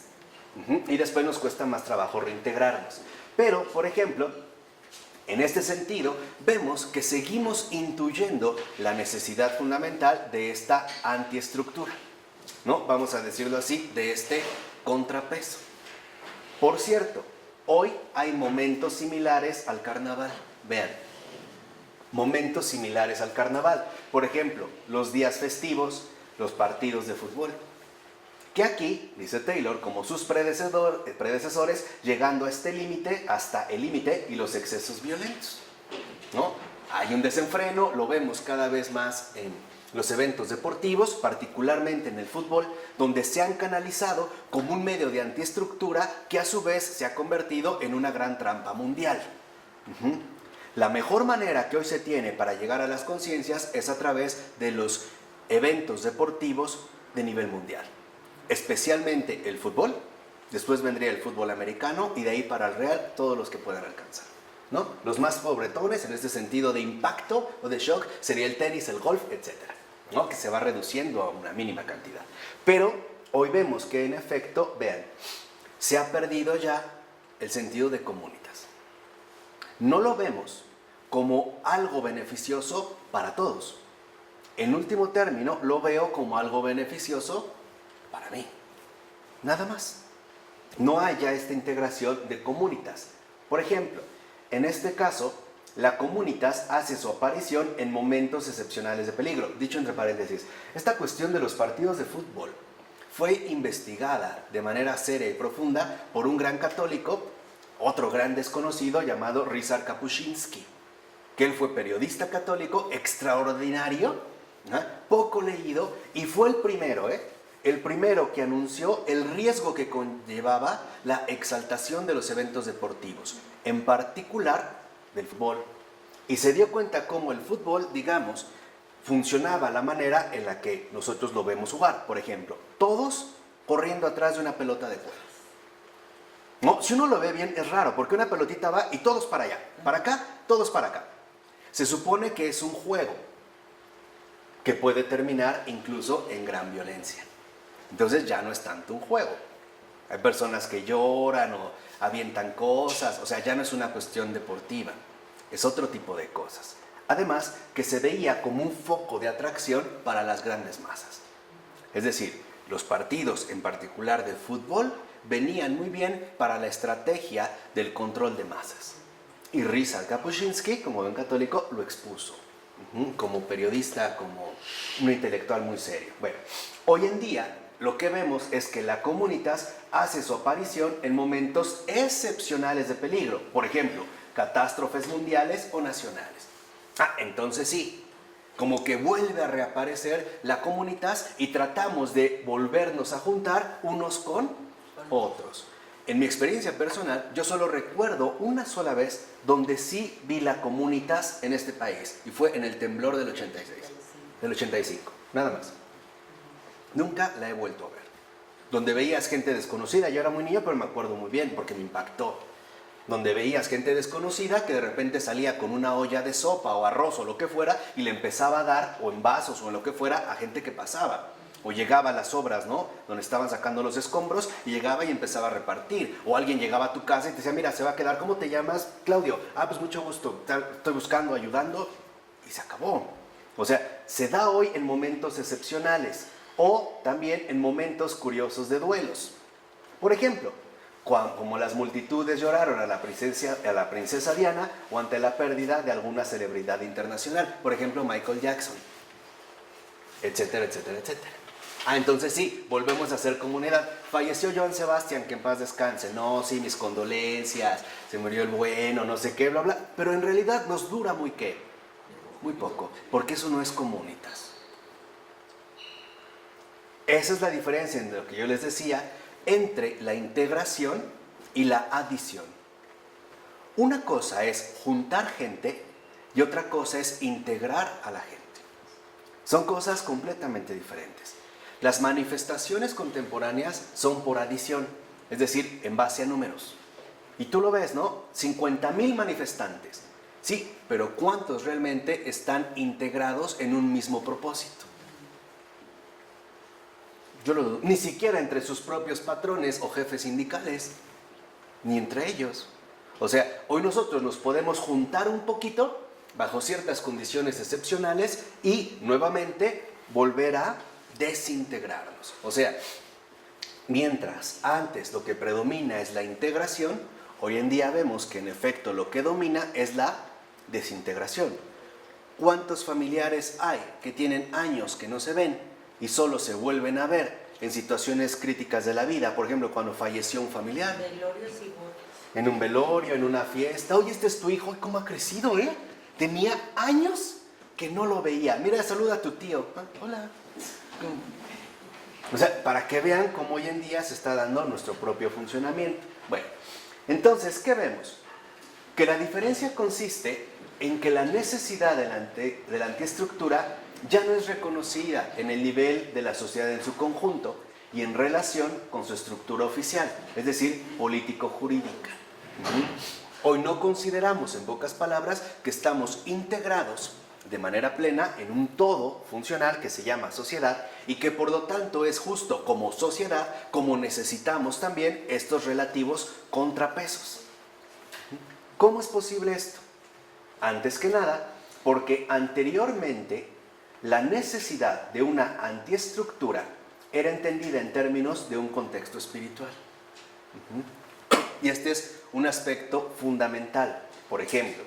S1: Y después nos cuesta más trabajo reintegrarnos. Pero, por ejemplo, en este sentido, vemos que seguimos intuyendo la necesidad fundamental de esta antiestructura, ¿no? Vamos a decirlo así, de este contrapeso. Por cierto, hoy hay momentos similares al carnaval. Vean, momentos similares al carnaval. Por ejemplo, los días festivos, los partidos de fútbol. Que aquí, dice Taylor, como sus predecesores, llegando a este límite, hasta el límite y los excesos violentos, ¿no? Hay un desenfreno, lo vemos cada vez más en los eventos deportivos, particularmente en el fútbol, donde se han canalizado como un medio de antiestructura que a su vez se ha convertido en una gran trampa mundial. La mejor manera que hoy se tiene para llegar a las conciencias es a través de los eventos deportivos de nivel mundial. Especialmente el fútbol, después vendría el fútbol americano y de ahí para el real todos los que puedan alcanzar, ¿no? Los más pobretones en este sentido de impacto o de shock sería el tenis, el golf, etcétera, ¿no? Que se va reduciendo a una mínima cantidad. Pero hoy vemos que en efecto, vean, se ha perdido ya el sentido de comunitas. No lo vemos como algo beneficioso para todos. En último término, lo veo como algo beneficioso para mí, nada más. No hay ya esta integración de comunitas. Por ejemplo, en este caso, la comunitas hace su aparición en momentos excepcionales de peligro. Dicho entre paréntesis, esta cuestión de los partidos de fútbol fue investigada de manera seria y profunda por un gran católico, otro gran desconocido llamado Ryszard Kapuscinski, que él fue periodista católico extraordinario, poco leído, y fue el primero que anunció el riesgo que conllevaba la exaltación de los eventos deportivos, en particular del fútbol. Y se dio cuenta cómo el fútbol, digamos, funcionaba la manera en la que nosotros lo vemos jugar. Por ejemplo, todos corriendo atrás de una pelota de juego. No, si uno lo ve bien es raro, porque una pelotita va y todos para allá, para acá, todos para acá. Se supone que es un juego que puede terminar incluso en gran violencia. Entonces ya no es tanto un juego. Hay personas que lloran o avientan cosas, o sea, ya no es una cuestión deportiva, es otro tipo de cosas. Además, que se veía como un foco de atracción para las grandes masas. Es decir, los partidos, en particular de fútbol, venían muy bien para la estrategia del control de masas. Y Ryszard Kapuscinski, como buen católico, lo expuso como periodista, como un intelectual muy serio. Bueno, hoy en día lo que vemos es que la comunitas hace su aparición en momentos excepcionales de peligro, por ejemplo, catástrofes mundiales o nacionales. Entonces sí, como que vuelve a reaparecer la comunitas y tratamos de volvernos a juntar unos con otros. En mi experiencia personal, yo solo recuerdo una sola vez donde sí vi la comunitas en este país, y fue en el temblor del 86, del 85, nada más. Nunca la he vuelto a ver. Donde veías gente desconocida, yo era muy niño, pero me acuerdo muy bien porque me impactó. Donde veías gente desconocida que de repente salía con una olla de sopa o arroz o lo que fuera y le empezaba a dar, o en vasos o en lo que fuera, a gente que pasaba. O llegaba a las obras, ¿no? Donde estaban sacando los escombros y llegaba y empezaba a repartir. O alguien llegaba a tu casa y te decía, mira, se va a quedar, ¿cómo te llamas? Claudio. Pues mucho gusto, estoy buscando, ayudando. Y se acabó. O sea, se da hoy en momentos excepcionales o también en momentos curiosos de duelos. Por ejemplo, como las multitudes lloraron a la princesa Diana o ante la pérdida de alguna celebridad internacional. Por ejemplo, Michael Jackson. Etcétera, etcétera, etcétera. Entonces sí, volvemos a ser comunidad. Falleció Joan Sebastián, que en paz descanse. No, sí, mis condolencias, se murió el bueno, no sé qué, bla, bla. Pero en realidad nos dura muy poco, porque eso no es comunitas. Esa es la diferencia entre lo que yo les decía, entre la integración y la adición. Una cosa es juntar gente y otra cosa es integrar a la gente. Son cosas completamente diferentes. Las manifestaciones contemporáneas son por adición, es decir, en base a números. Y tú lo ves, ¿no? 50,000 manifestantes. Sí, pero ¿cuántos realmente están integrados en un mismo propósito? Yo lo dudo. Ni siquiera entre sus propios patrones o jefes sindicales, ni entre ellos. O sea, hoy nosotros nos podemos juntar un poquito bajo ciertas condiciones excepcionales y nuevamente volver a desintegrarnos. O sea, mientras antes lo que predomina es la integración, hoy en día vemos que en efecto lo que domina es la desintegración. ¿Cuántos familiares hay que tienen años que no se ven y solo se vuelven a ver en situaciones críticas de la vida? Por ejemplo, cuando falleció un familiar.
S2: Velorios y bodas.
S1: En un velorio, en una fiesta. Oye, este es tu hijo. ¿Cómo ha crecido, eh? Tenía años que no lo veía. Mira, saluda a tu tío. Ah, hola. O sea, para que vean cómo hoy en día se está dando nuestro propio funcionamiento. Bueno, entonces, ¿qué vemos? Que la diferencia consiste en que la necesidad de la antiestructura ya no es reconocida en el nivel de la sociedad en su conjunto y en relación con su estructura oficial, es decir, político-jurídica. Hoy no consideramos, en pocas palabras, que estamos integrados de manera plena en un todo funcional que se llama sociedad y que por lo tanto es justo como sociedad como necesitamos también estos relativos contrapesos. ¿Cómo es posible esto? Antes que nada, porque anteriormente la necesidad de una antiestructura era entendida en términos de un contexto espiritual. Y este es un aspecto fundamental. Por ejemplo,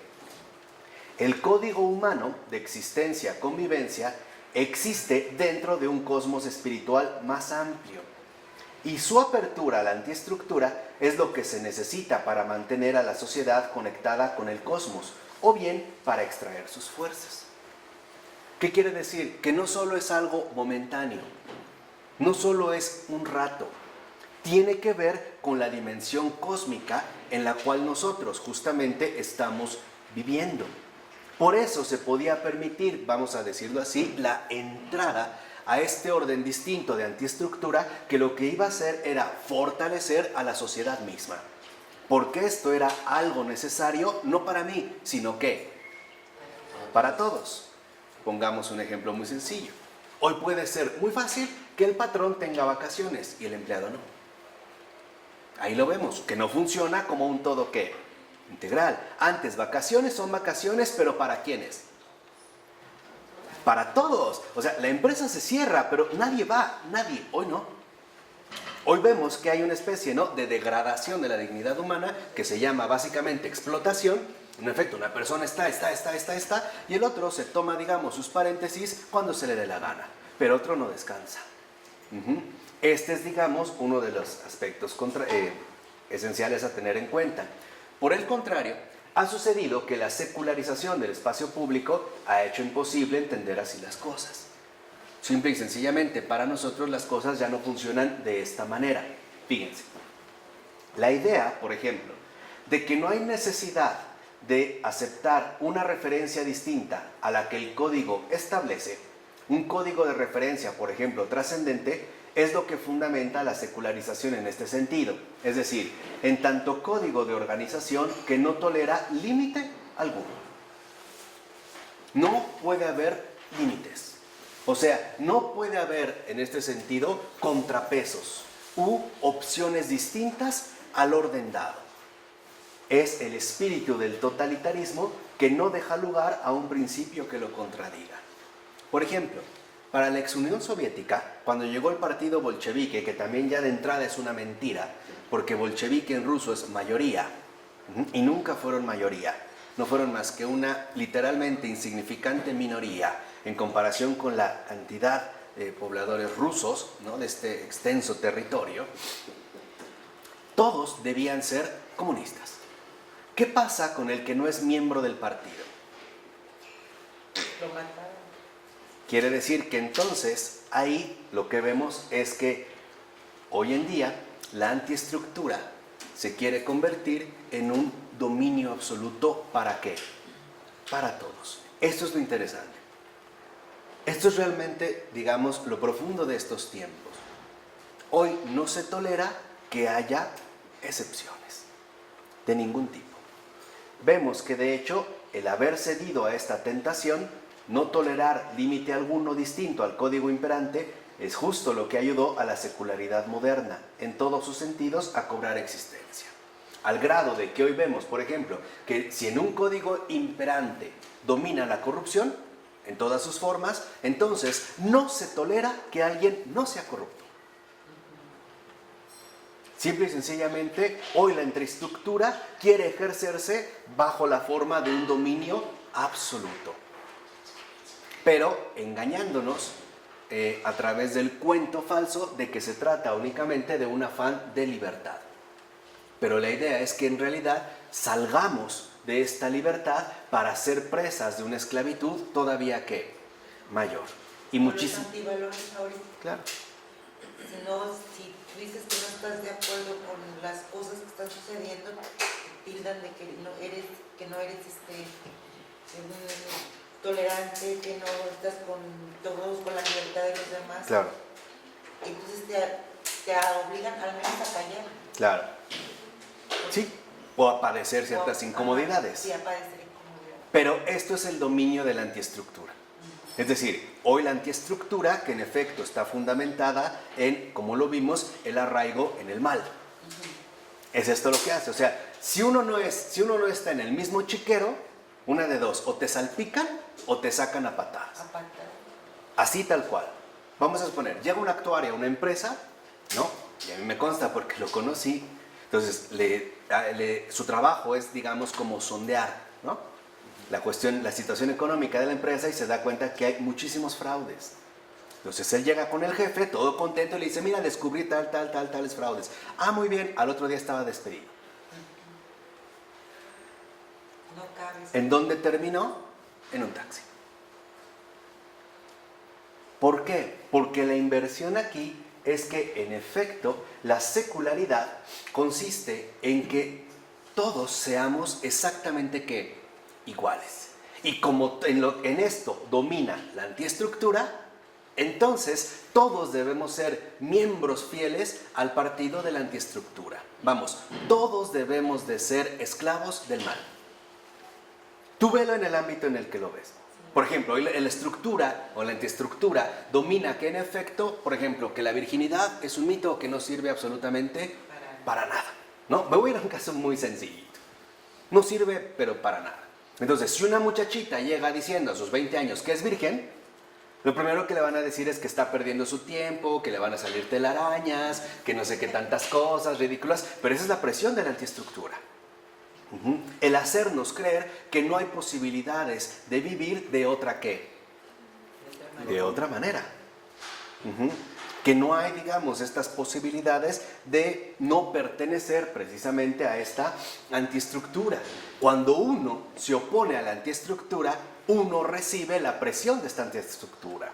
S1: el código humano de existencia-convivencia existe dentro de un cosmos espiritual más amplio. Y su apertura a la antiestructura es lo que se necesita para mantener a la sociedad conectada con el cosmos, o bien para extraer sus fuerzas. ¿Qué quiere decir? Que no solo es algo momentáneo, no solo es un rato, tiene que ver con la dimensión cósmica en la cual nosotros justamente estamos viviendo. Por eso se podía permitir, vamos a decirlo así, la entrada a este orden distinto de antiestructura que lo que iba a hacer era fortalecer a la sociedad misma. Porque esto era algo necesario, no para mí, sino que para todos. Pongamos un ejemplo muy sencillo. Hoy puede ser muy fácil que el patrón tenga vacaciones y el empleado no. Ahí lo vemos, que no funciona como un todo ¿qué? Integral. Antes, vacaciones son vacaciones, pero ¿para quiénes? Para todos. O sea, la empresa se cierra, pero nadie va, nadie. Hoy no. Hoy vemos que hay una especie, ¿no?, de degradación de la dignidad humana que se llama básicamente explotación. En efecto, una persona está, y el otro se toma, digamos, sus paréntesis cuando se le dé la gana, pero otro no descansa. Este es, digamos, uno de los aspectos esenciales a tener en cuenta. Por el contrario, ha sucedido que la secularización del espacio público ha hecho imposible entender así las cosas. Simple y sencillamente, para nosotros las cosas ya no funcionan de esta manera. Fíjense, la idea, por ejemplo, de que no hay necesidad de aceptar una referencia distinta a la que el código establece, un código de referencia, por ejemplo, trascendente, es lo que fundamenta la secularización en este sentido. Es decir, en tanto código de organización que no tolera límite alguno. No puede haber límites. O sea, no puede haber en este sentido contrapesos u opciones distintas al orden dado. Es el espíritu del totalitarismo que no deja lugar a un principio que lo contradiga. Por ejemplo, para la ex Unión Soviética, cuando llegó el partido bolchevique, que también ya de entrada es una mentira, porque bolchevique en ruso es mayoría, y nunca fueron mayoría, no fueron más que una literalmente insignificante minoría en comparación con la cantidad de pobladores rusos, ¿no?, de este extenso territorio. Todos debían ser comunistas. ¿Qué pasa con el que no es miembro del partido?
S2: Lo mataron.
S1: Quiere decir que entonces ahí lo que vemos es que hoy en día la antiestructura se quiere convertir en un dominio absoluto. ¿Para qué? Para todos. Esto es lo interesante. Esto es realmente, digamos, lo profundo de estos tiempos. Hoy no se tolera que haya excepciones, de ningún tipo. Vemos que de hecho el haber cedido a esta tentación, no tolerar límite alguno distinto al código imperante, es justo lo que ayudó a la secularidad moderna, en todos sus sentidos, a cobrar existencia. Al grado de que hoy vemos, por ejemplo, que si en un código imperante domina la corrupción, en todas sus formas, entonces no se tolera que alguien no sea corrupto. Simple y sencillamente, hoy la infraestructura quiere ejercerse bajo la forma de un dominio absoluto, pero engañándonos a través del cuento falso de que se trata únicamente de un afán de libertad. Pero la idea es que en realidad salgamos de esta libertad para ser presas de una esclavitud todavía que mayor. Y muchísimo.
S2: Los antivalores ahorita.
S1: Claro.
S2: Si tú dices que no estás de acuerdo con las cosas que están sucediendo, te tildan de que no eres tolerante, que no estás con todos, con la libertad de los demás.
S1: Claro.
S2: Entonces te obligan al menos a callar.
S1: Claro. Sí, o a padecer ciertas incomodidades.
S2: Sí, a padecer incomodidades.
S1: Pero esto es el dominio de la antiestructura. Es decir, hoy la antiestructura, que en efecto está fundamentada en, como lo vimos, el arraigo en el mal. Es esto lo que hace. O sea, si uno no está en el mismo chiquero, una de dos, o te salpican o te sacan a patadas. Así tal cual. Vamos a suponer, llega un actuario a una empresa, ¿no? Y a mí me consta porque lo conocí. Entonces, su trabajo es, digamos, como sondear, ¿no? La situación económica de la empresa y se da cuenta que hay muchísimos fraudes. Entonces él llega con el jefe, todo contento, y le dice, mira, descubrí tales fraudes. Ah, muy bien, al otro día estaba despedido.
S2: No cabes.
S1: ¿En dónde terminó? En un taxi. ¿Por qué? Porque la inversión aquí es que, en efecto, la secularidad consiste en que todos seamos exactamente ¿qué? Iguales. Y como en esto domina la antiestructura, entonces todos debemos ser miembros fieles al partido de la antiestructura. Vamos, todos debemos de ser esclavos del mal. Tú velo en el ámbito en el que lo ves. Por ejemplo, la estructura o la antiestructura domina que en efecto, por ejemplo, que la virginidad es un mito que no sirve absolutamente para nada. ¿No? Me voy a ir a un caso muy sencillito. No sirve, pero para nada. Entonces, si una muchachita llega diciendo a sus 20 años que es virgen, lo primero que le van a decir es que está perdiendo su tiempo, que le van a salir telarañas, que no sé qué tantas cosas ridículas, pero esa es la presión de la antiestructura. El hacernos creer que no hay posibilidades de vivir de otra ¿qué? De otra manera. Que no hay, digamos, estas posibilidades de no pertenecer precisamente a esta antiestructura. Cuando uno se opone a la antiestructura, uno recibe la presión de esta antiestructura.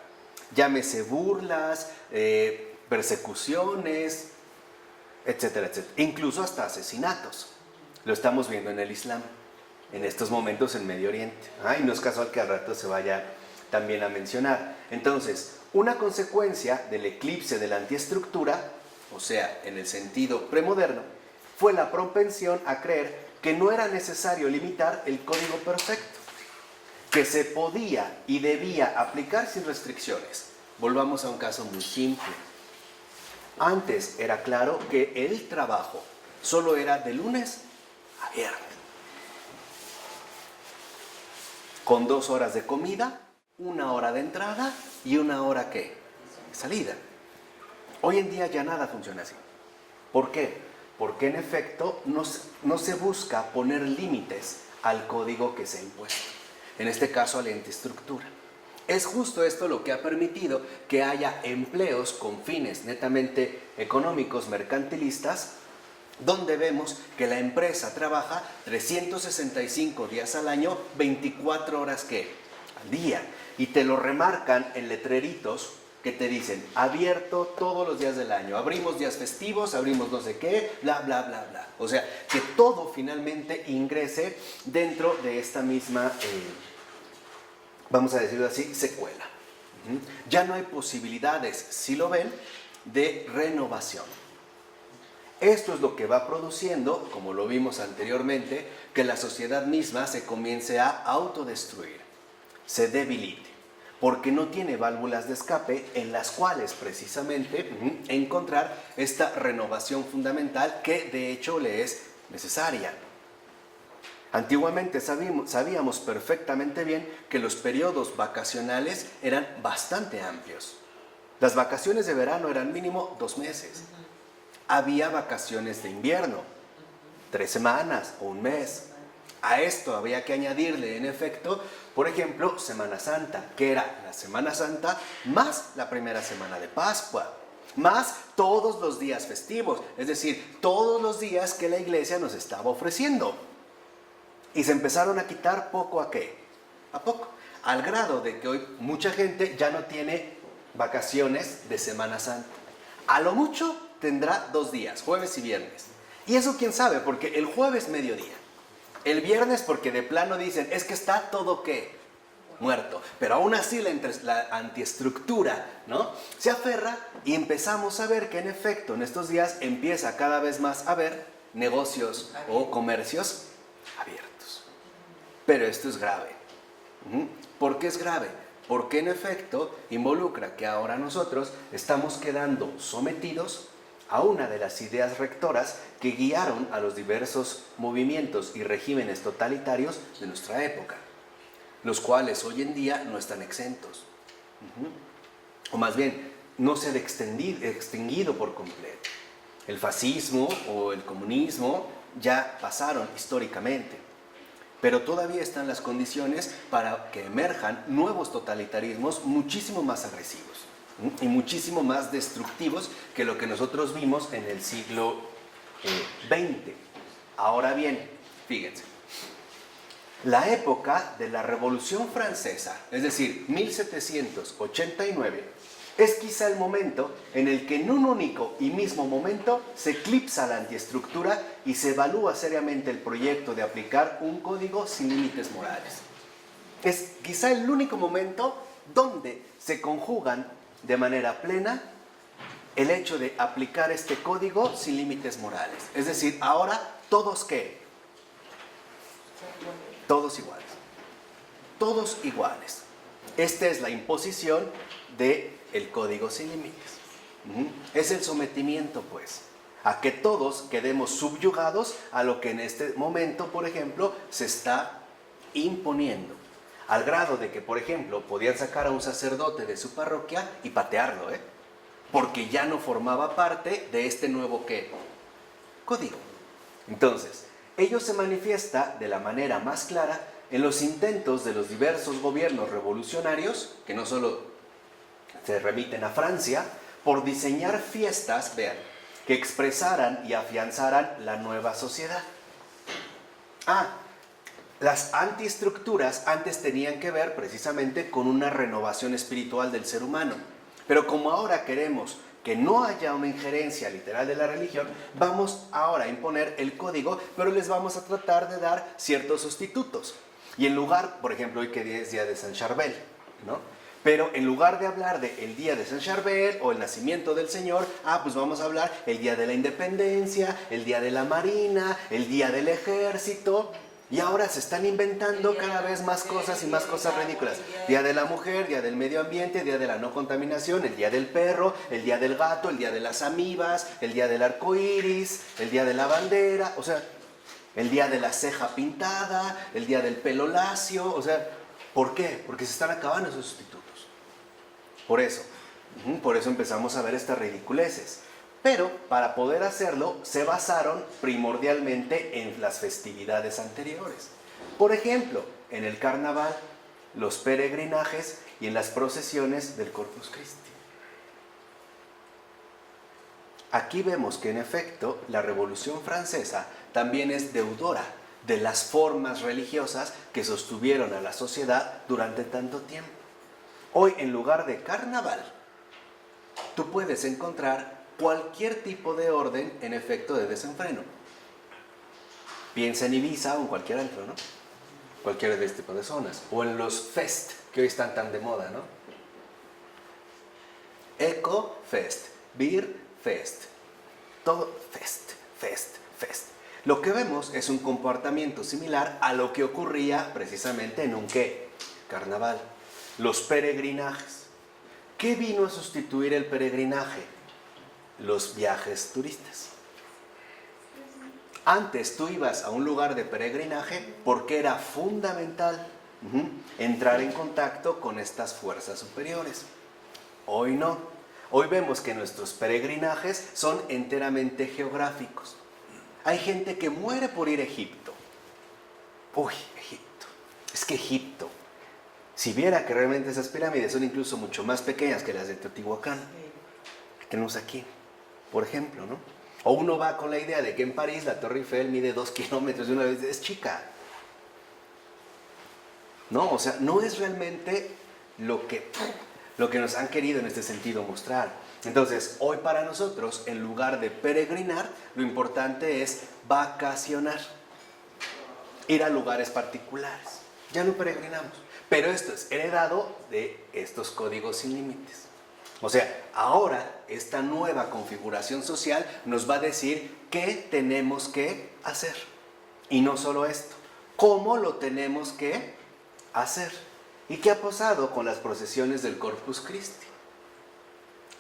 S1: Llámese burlas, persecuciones, etcétera, etcétera. Incluso hasta asesinatos. Lo estamos viendo en el Islam, en estos momentos en Medio Oriente. Y no es casual que al rato se vaya también a mencionar. Entonces, una consecuencia del eclipse de la antiestructura, o sea, en el sentido premoderno, fue la propensión a creer que no era necesario limitar el código perfecto, que se podía y debía aplicar sin restricciones. Volvamos a un caso muy simple. Antes era claro que el trabajo solo era de lunes a viernes, con 2 horas de comida, 1 hora de entrada y 1 hora ¿qué? De salida. Hoy en día ya nada funciona así. ¿Por qué? Porque en efecto no se busca poner límites al código que se ha impuesto, en este caso a la antiestructura. Es justo esto lo que ha permitido que haya empleos con fines netamente económicos, mercantilistas, donde vemos que la empresa trabaja 365 días al año, 24 horas ¿qué? Al día. Y te lo remarcan en letreritos que te dicen, abierto todos los días del año, abrimos días festivos, abrimos no sé qué, bla, bla, bla, bla. O sea, que todo finalmente ingrese dentro de esta misma, vamos a decirlo así, secuela. Ya no hay posibilidades, si lo ven, de renovación. Esto es lo que va produciendo, como lo vimos anteriormente, que la sociedad misma se comience a autodestruir, se debilite, porque no tiene válvulas de escape en las cuales precisamente encontrar esta renovación fundamental que de hecho le es necesaria. Antiguamente sabíamos perfectamente bien que los periodos vacacionales eran bastante amplios. Las vacaciones de verano eran mínimo 2 meses. Había vacaciones de invierno, 3 semanas o un mes. A esto había que añadirle, en efecto, por ejemplo, Semana Santa, que era la Semana Santa más la primera semana de Pascua, más todos los días festivos, es decir, todos los días que la iglesia nos estaba ofreciendo. Y se empezaron a quitar poco a qué, a poco, al grado de que hoy mucha gente ya no tiene vacaciones de Semana Santa. A lo mucho tendrá 2 días, jueves y viernes. Y eso quién sabe, porque el jueves mediodía. El viernes porque de plano dicen, es que está todo ¿qué? Muerto. Pero aún así la antiestructura, ¿no? Se aferra y empezamos a ver que en efecto en estos días empieza cada vez más a haber negocios o comercios abiertos. Pero esto es grave. ¿Por qué es grave? Porque en efecto involucra que ahora nosotros estamos quedando sometidos a una de las ideas rectoras que guiaron a los diversos movimientos y regímenes totalitarios de nuestra época, los cuales hoy en día no están exentos, o más bien no se han extinguido por completo. El fascismo o el comunismo ya pasaron históricamente, pero todavía están las condiciones para que emerjan nuevos totalitarismos muchísimo más agresivos y muchísimo más destructivos que lo que nosotros vimos en el siglo XX. Ahora bien, fíjense, la época de la Revolución Francesa, es decir, 1789, es quizá el momento en el que en un único y mismo momento se eclipsa la antiestructura y se evalúa seriamente el proyecto de aplicar un código sin límites morales. Es quizá el único momento donde se conjugan de manera plena el hecho de aplicar este código sin límites morales. Es decir, ahora todos ¿qué? Todos iguales. Todos iguales. Esta es la imposición del código sin límites. Es el sometimiento, pues, a que todos quedemos subyugados a lo que en este momento, por ejemplo, se está imponiendo. Al grado de que, por ejemplo, podían sacar a un sacerdote de su parroquia y patearlo, porque ya no formaba parte de este nuevo ¿qué? Código. Entonces, ello se manifiesta de la manera más clara en los intentos de los diversos gobiernos revolucionarios, que no solo se remiten a Francia, por diseñar fiestas, vean, que expresaran y afianzaran la nueva sociedad. Las antiestructuras antes tenían que ver precisamente con una renovación espiritual del ser humano. Pero como ahora queremos que no haya una injerencia literal de la religión, vamos ahora a imponer el código, pero les vamos a tratar de dar ciertos sustitutos. Y en lugar, por ejemplo, hoy que es día de San Charbel, ¿no? Pero en lugar de hablar del día de San Charbel o el nacimiento del Señor, pues vamos a hablar el día de la independencia, el día de la marina, el día del ejército. Y ahora se están inventando cada vez más cosas y más cosas ridículas. Día de la mujer, día del medio ambiente, día de la no contaminación, el día del perro, el día del gato, el día de las amibas, el día del arco iris, el día de la bandera, o sea, el día de la ceja pintada, el día del pelo lacio, o sea, ¿por qué? Porque se están acabando esos sustitutos. Por eso empezamos a ver estas ridiculeces. Pero para poder hacerlo se basaron primordialmente en las festividades anteriores. Por ejemplo, en el carnaval, los peregrinajes y en las procesiones del Corpus Christi. Aquí vemos que en efecto la Revolución Francesa también es deudora de las formas religiosas que sostuvieron a la sociedad durante tanto tiempo. Hoy, en lugar de carnaval, tú puedes encontrar cualquier tipo de orden en efecto de desenfreno. Piensa en Ibiza o en cualquier antro, ¿no? Cualquiera de este tipo de zonas. O en los fest, que hoy están tan de moda, ¿no? Eco Fest, Beer Fest, todo fest, fest, fest. Lo que vemos es un comportamiento similar a lo que ocurría precisamente en un ¿qué? Carnaval. Los peregrinajes. ¿Qué vino a sustituir el peregrinaje? Los viajes turistas. Antes tú ibas a un lugar de peregrinaje porque era fundamental entrar en contacto con estas fuerzas superiores. Hoy no. Hoy vemos que nuestros peregrinajes son enteramente geográficos. Hay gente que muere por ir a Egipto. Uy, Egipto. Es que Egipto, si viera que realmente esas pirámides son incluso mucho más pequeñas que las de Teotihuacán, que tenemos aquí, por ejemplo, ¿no? O uno va con la idea de que en París la Torre Eiffel mide 2 kilómetros y una vez es chica. No, o sea, no es realmente lo que nos han querido en este sentido mostrar. Entonces, hoy para nosotros, en lugar de peregrinar, lo importante es vacacionar. Ir a lugares particulares. Ya no peregrinamos. Pero esto es heredado de estos códigos sin límites. O sea, ahora esta nueva configuración social nos va a decir qué tenemos que hacer. Y no solo esto, cómo lo tenemos que hacer. ¿Y qué ha pasado con las procesiones del Corpus Christi?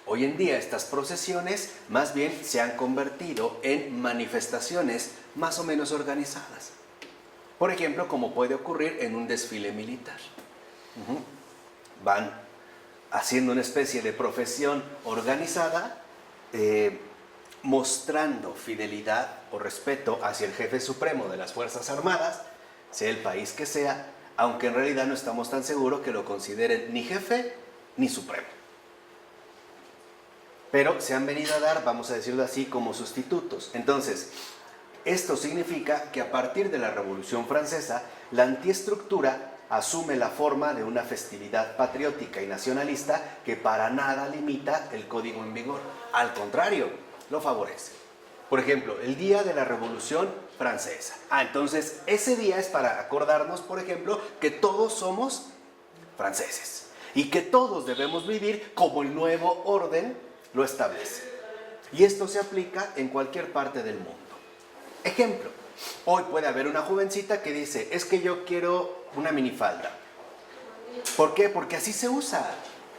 S1: Hoy en día estas procesiones más bien se han convertido en manifestaciones más o menos organizadas. Por ejemplo, como puede ocurrir en un desfile militar. Van haciendo una especie de profesión organizada, mostrando fidelidad o respeto hacia el jefe supremo de las Fuerzas Armadas, sea el país que sea, aunque en realidad no estamos tan seguros que lo consideren ni jefe ni supremo. Pero se han venido a dar, vamos a decirlo así, como sustitutos. Entonces, esto significa que a partir de la Revolución Francesa, la antiestructura asume la forma de una festividad patriótica y nacionalista que para nada limita el código en vigor. Al contrario, lo favorece. Por ejemplo, el día de la Revolución Francesa. Entonces, ese día es para acordarnos, por ejemplo, que todos somos franceses y que todos debemos vivir como el nuevo orden lo establece. Y esto se aplica en cualquier parte del mundo. Ejemplo, hoy puede haber una jovencita que dice, es que yo quiero una minifalda. ¿Por qué? Porque así se usa.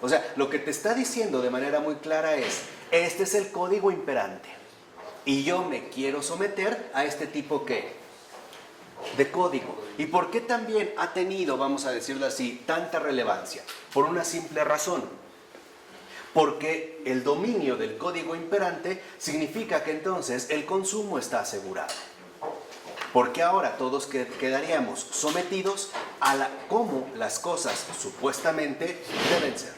S1: O sea, lo que te está diciendo de manera muy clara es, este es el código imperante. Y yo me quiero someter a este tipo ¿qué? De código. ¿Y por qué también ha tenido, vamos a decirlo así, tanta relevancia? Por una simple razón. Porque el dominio del código imperante significa que entonces el consumo está asegurado. Porque ahora todos quedaríamos sometidos a cómo las cosas supuestamente deben ser.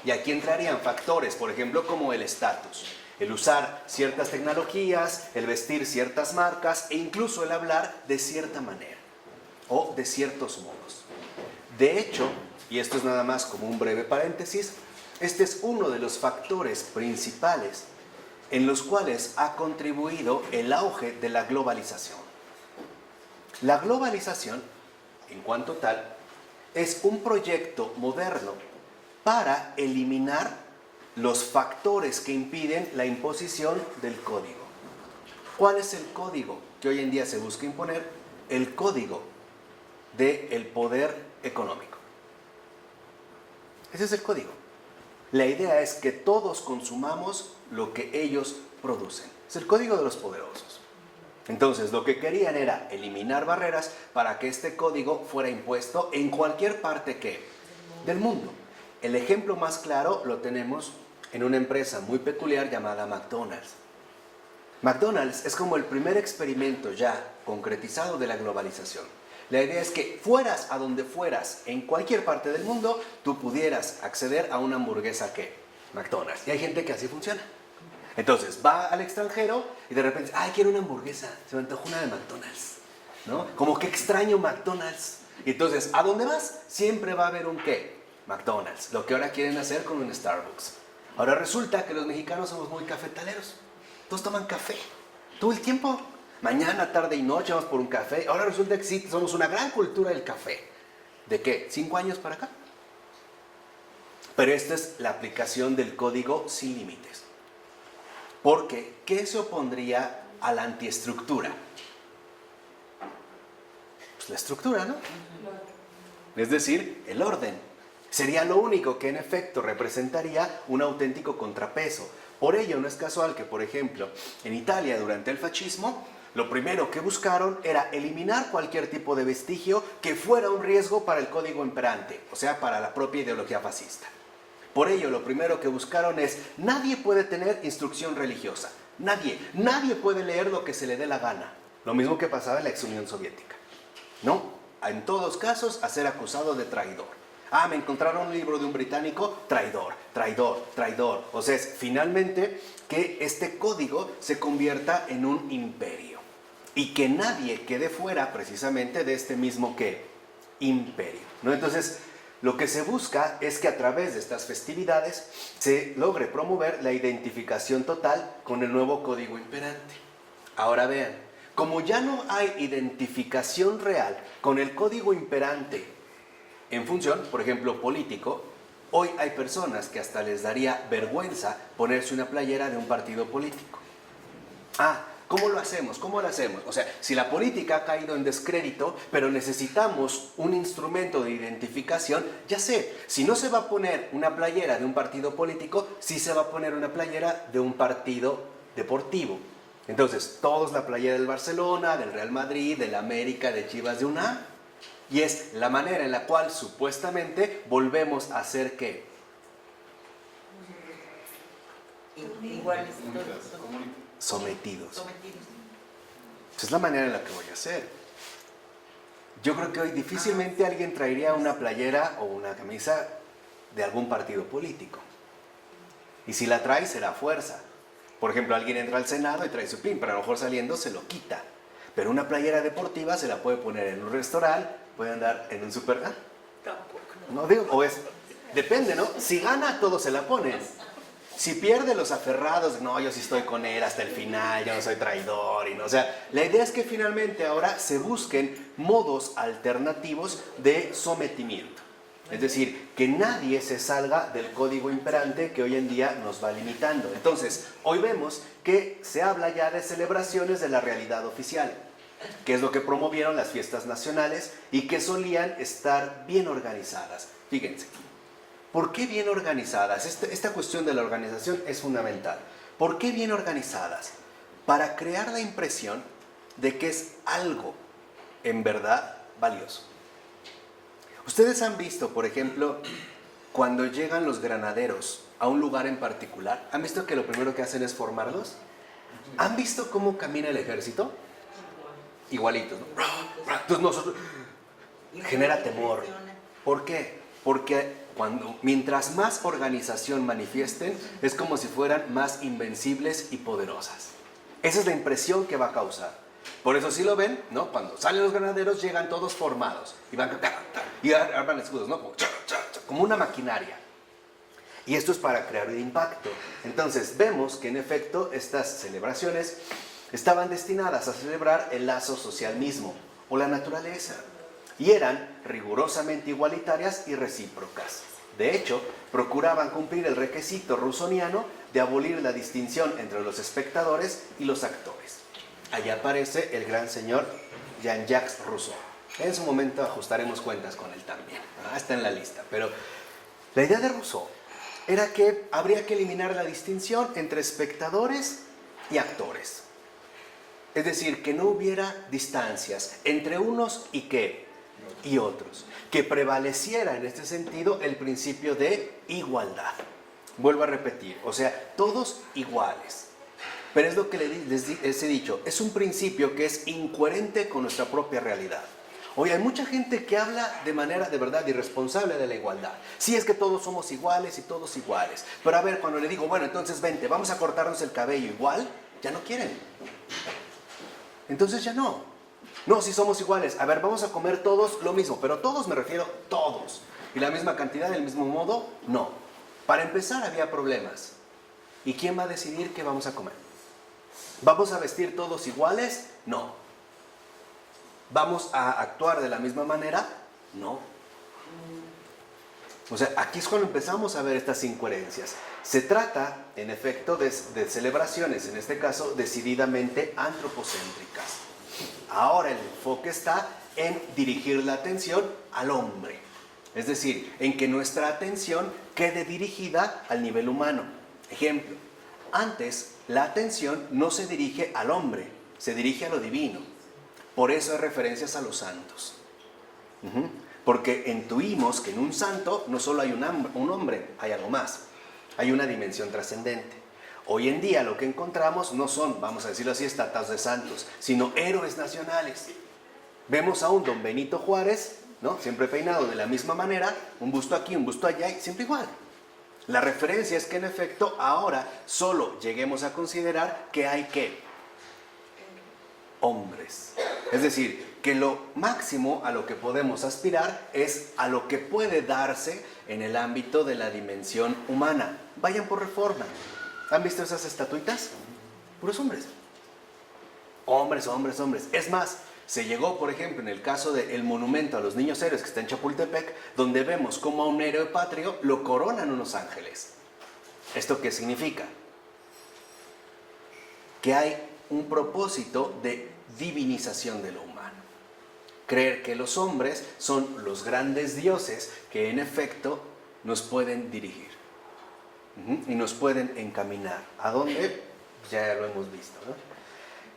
S1: Y aquí entrarían factores, por ejemplo, como el estatus, el usar ciertas tecnologías, el vestir ciertas marcas e incluso el hablar de cierta manera o de ciertos modos. De hecho, y esto es nada más como un breve paréntesis, este es uno de los factores principales en los cuales ha contribuido el auge de la globalización. La globalización, en cuanto tal, es un proyecto moderno para eliminar los factores que impiden la imposición del código. ¿Cuál es el código que hoy en día se busca imponer? El código del poder económico. Ese es el código. La idea es que todos consumamos lo que ellos producen. Es el código de los poderosos. Entonces, lo que querían era eliminar barreras para que este código fuera impuesto en cualquier parte del mundo. El ejemplo más claro lo tenemos en una empresa muy peculiar llamada McDonald's. McDonald's es como el primer experimento ya concretizado de la globalización. La idea es que fueras a donde fueras, en cualquier parte del mundo, tú pudieras acceder a una hamburguesa McDonald's. Y hay gente que así funciona. Entonces, va al extranjero y de repente, quiero una hamburguesa, se me antojó una de McDonald's, ¿no? Como que extraño McDonald's. Y entonces, ¿a dónde vas? Siempre va a haber un McDonald's. Lo que ahora quieren hacer con un Starbucks. Ahora resulta que los mexicanos somos muy cafetaleros. Todos toman café, todo el tiempo. Mañana, tarde y noche vamos por un café. Ahora resulta que sí, somos una gran cultura del café. ¿De qué? ¿5 años para acá? Pero esta es la aplicación del código sin límites. Porque, ¿qué se opondría a la antiestructura? Pues la estructura, ¿no? Es decir, el orden. Sería lo único que en efecto representaría un auténtico contrapeso. Por ello no es casual que, por ejemplo, en Italia durante el fascismo, lo primero que buscaron era eliminar cualquier tipo de vestigio que fuera un riesgo para el código imperante, o sea, para la propia ideología fascista. Por ello, lo primero que buscaron es, nadie puede tener instrucción religiosa, nadie puede leer lo que se le dé la gana. Lo mismo que pasaba en la ex Unión Soviética, ¿no? En todos casos, a ser acusado de traidor. Ah, me encontraron un libro de un británico, traidor, traidor, traidor. O sea, es finalmente que este código se convierta en un imperio y que nadie quede fuera precisamente de este mismo, ¿qué? Imperio, ¿no? Entonces, lo que se busca es que a través de estas festividades se logre promover la identificación total con el nuevo código imperante. Ahora vean, como ya no hay identificación real con el código imperante en función, por ejemplo, político, hoy hay personas que hasta les daría vergüenza ponerse una playera de un partido político. Ah, ¿cómo lo hacemos? ¿Cómo lo hacemos? O sea, si la política ha caído en descrédito, pero necesitamos un instrumento de identificación, ya sé, si no se va a poner una playera de un partido político, sí se va a poner una playera de un partido deportivo. Entonces, todos la playera del Barcelona, del Real Madrid, del América, de Chivas, de UNAM. Y es la manera en la cual supuestamente volvemos a ser ¿qué?
S2: Iguales,
S1: Sometidos. Esa es la manera en la que voy a hacer. Yo creo que hoy difícilmente alguien traería una playera o una camisa de algún partido político. Y si la trae, será fuerza. Por ejemplo, alguien entra al Senado y trae su pin, pero a lo mejor saliendo se lo quita. Pero una playera deportiva se la puede poner en un restaurante, puede andar en un super... ¿Ah?
S2: Tampoco.
S1: No digo, o es... Depende, ¿no? Si gana, todos se la ponen. Si pierde, los aferrados, no, yo sí estoy con él hasta el final, yo no soy traidor. Y no, o sea, la idea es que finalmente ahora se busquen modos alternativos de sometimiento. Es decir, que nadie se salga del código imperante que hoy en día nos va limitando. Entonces, hoy vemos que se habla ya de celebraciones de la realidad oficial, que es lo que promovieron las fiestas nacionales y que solían estar bien organizadas. Fíjense, ¿por qué bien organizadas? Esta cuestión de la organización es fundamental. ¿Por qué bien organizadas? Para crear la impresión de que es algo en verdad valioso. Ustedes han visto, por ejemplo, cuando llegan los granaderos a un lugar en particular, ¿han visto que lo primero que hacen es formarlos? ¿Han visto cómo camina el ejército? Igualitos, ¿no? Entonces nosotros... genera temor. ¿Por qué? Porque mientras más organización manifiesten, es como si fueran más invencibles y poderosas. Esa es la impresión que va a causar. Por eso si lo ven, ¿no? Cuando salen los granaderos llegan todos formados y van y arman escudos, ¿no? Como una maquinaria. Y esto es para crear un impacto. Entonces vemos que en efecto estas celebraciones estaban destinadas a celebrar el lazo social mismo o la naturaleza y eran rigurosamente igualitarias y recíprocas. De hecho, procuraban cumplir el requisito rusoniano de abolir la distinción entre los espectadores y los actores. Allí aparece el gran señor Jean-Jacques Rousseau. En su momento ajustaremos cuentas con él también. Está en la lista. Pero la idea de Rousseau era que habría que eliminar la distinción entre espectadores y actores. Es decir, que no hubiera distancias entre unos y ¿qué? Y otros. Que prevaleciera en este sentido el principio de igualdad. Vuelvo a repetir, o sea, todos iguales. Pero es lo que les he dicho, es un principio que es incoherente con nuestra propia realidad. Hoy hay mucha gente que habla de manera de verdad irresponsable de la igualdad. Sí, es que todos somos iguales y todos iguales. Pero a ver, cuando le digo, bueno, entonces vente, vamos a cortarnos el cabello igual, ya no quieren. Entonces ya no. No, si somos iguales. A ver, vamos a comer todos lo mismo, pero todos me refiero todos. ¿Y la misma cantidad, del mismo modo? No. Para empezar había problemas. ¿Y quién va a decidir qué vamos a comer? ¿Vamos a vestir todos iguales? No. ¿Vamos a actuar de la misma manera? No. O sea, aquí es cuando empezamos a ver estas incoherencias. Se trata, en efecto, de celebraciones, en este caso, decididamente antropocéntricas. Ahora el enfoque está en dirigir la atención al hombre. Es decir, en que nuestra atención quede dirigida al nivel humano. Ejemplo, antes la atención no se dirige al hombre, se dirige a lo divino. Por eso hay referencias a los santos. Porque intuimos que en un santo no solo hay un hombre, hay algo más. Hay una dimensión trascendente. Hoy en día lo que encontramos no son, vamos a decirlo así, estatuas de santos, sino héroes nacionales. Vemos a un don Benito Juárez, ¿no? Siempre peinado de la misma manera, un busto aquí, un busto allá, y siempre igual. La referencia es que en efecto ahora solo lleguemos a considerar que hay ¿qué? Hombres. Es decir, que lo máximo a lo que podemos aspirar es a lo que puede darse en el ámbito de la dimensión humana. Vayan por Reforma. ¿Han visto esas estatuitas? Puros hombres. Hombres, hombres, hombres. Es más, se llegó, por ejemplo, en el caso del monumento a los niños héroes que está en Chapultepec, donde vemos cómo a un héroe patrio lo coronan unos ángeles. ¿Esto qué significa? Que hay un propósito de divinización de lo humano. Creer que los hombres son los grandes dioses que en efecto nos pueden dirigir y nos pueden encaminar. ¿A dónde? Ya lo hemos visto, ¿no?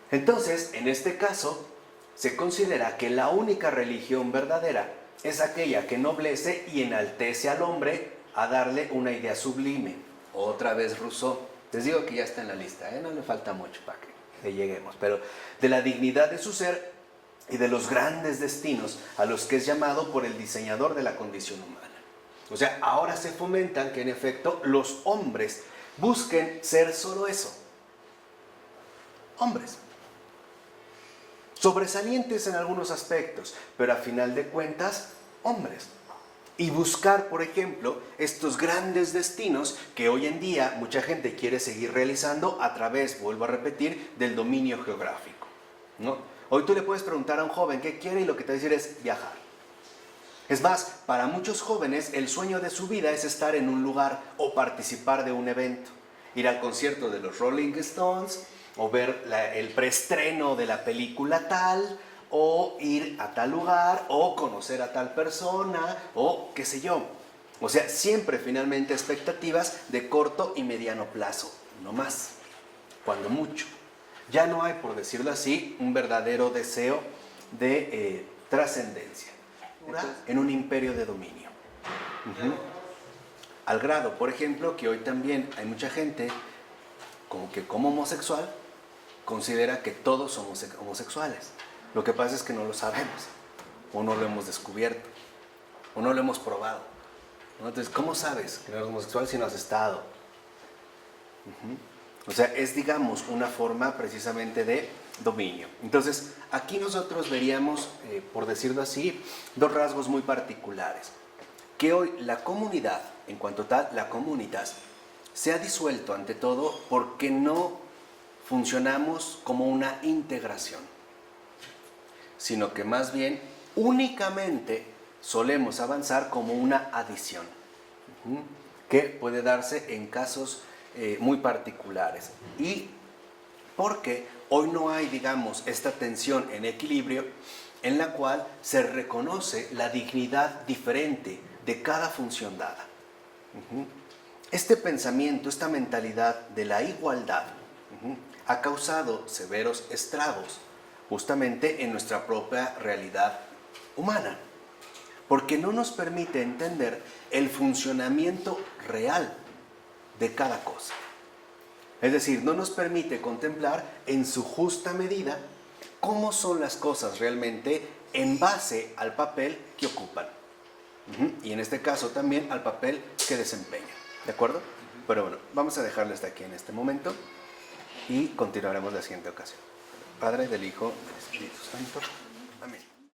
S1: Entonces, en este caso, se considera que la única religión verdadera es aquella que ennoblece y enaltece al hombre a darle una idea sublime. Otra vez Rousseau. Les digo que ya está en la lista, no le falta mucho para que le lleguemos, pero de la dignidad de su ser y de los grandes destinos a los que es llamado por el diseñador de la condición humana. O sea, ahora se fomentan que en efecto los hombres busquen ser solo eso. Hombres. Sobresalientes en algunos aspectos, pero a final de cuentas, hombres. Y buscar, por ejemplo, estos grandes destinos que hoy en día mucha gente quiere seguir realizando a través, vuelvo a repetir, del dominio geográfico, ¿no? Hoy tú le puedes preguntar a un joven qué quiere y lo que te va a decir es viajar. Es más, para muchos jóvenes el sueño de su vida es estar en un lugar o participar de un evento. Ir al concierto de los Rolling Stones o ver el preestreno de la película tal, o ir a tal lugar, o conocer a tal persona, o qué sé yo. O sea, siempre finalmente expectativas de corto y mediano plazo, no más, cuando mucho. Ya no hay, por decirlo así, un verdadero deseo de trascendencia en un imperio de dominio. Al grado, por ejemplo, que hoy también hay mucha gente como homosexual considera que todos somos homosexuales. Lo que pasa es que no lo sabemos, o no lo hemos descubierto, o no lo hemos probado, ¿no? Entonces, ¿cómo sabes que no eres homosexual si no has estado? O sea, es, digamos, una forma precisamente de dominio. Entonces, aquí nosotros veríamos, por decirlo así, dos rasgos muy particulares. Que hoy la comunidad, en cuanto tal, la comunitas, se ha disuelto ante todo porque no funcionamos como una integración, sino que más bien únicamente solemos avanzar como una adición, que puede darse en casos muy particulares. Y porque hoy no hay, digamos, esta tensión en equilibrio en la cual se reconoce la dignidad diferente de cada función dada. Este pensamiento, esta mentalidad de la igualdad, ha causado severos estragos justamente en nuestra propia realidad humana, porque no nos permite entender el funcionamiento real de cada cosa. Es decir, no nos permite contemplar en su justa medida cómo son las cosas realmente en base al papel que ocupan. Y en este caso también al papel que desempeñan. ¿De acuerdo? Pero bueno, vamos a dejarlo hasta aquí en este momento y continuaremos la siguiente ocasión. Padre, del Hijo, del Espíritu Santo. Amén.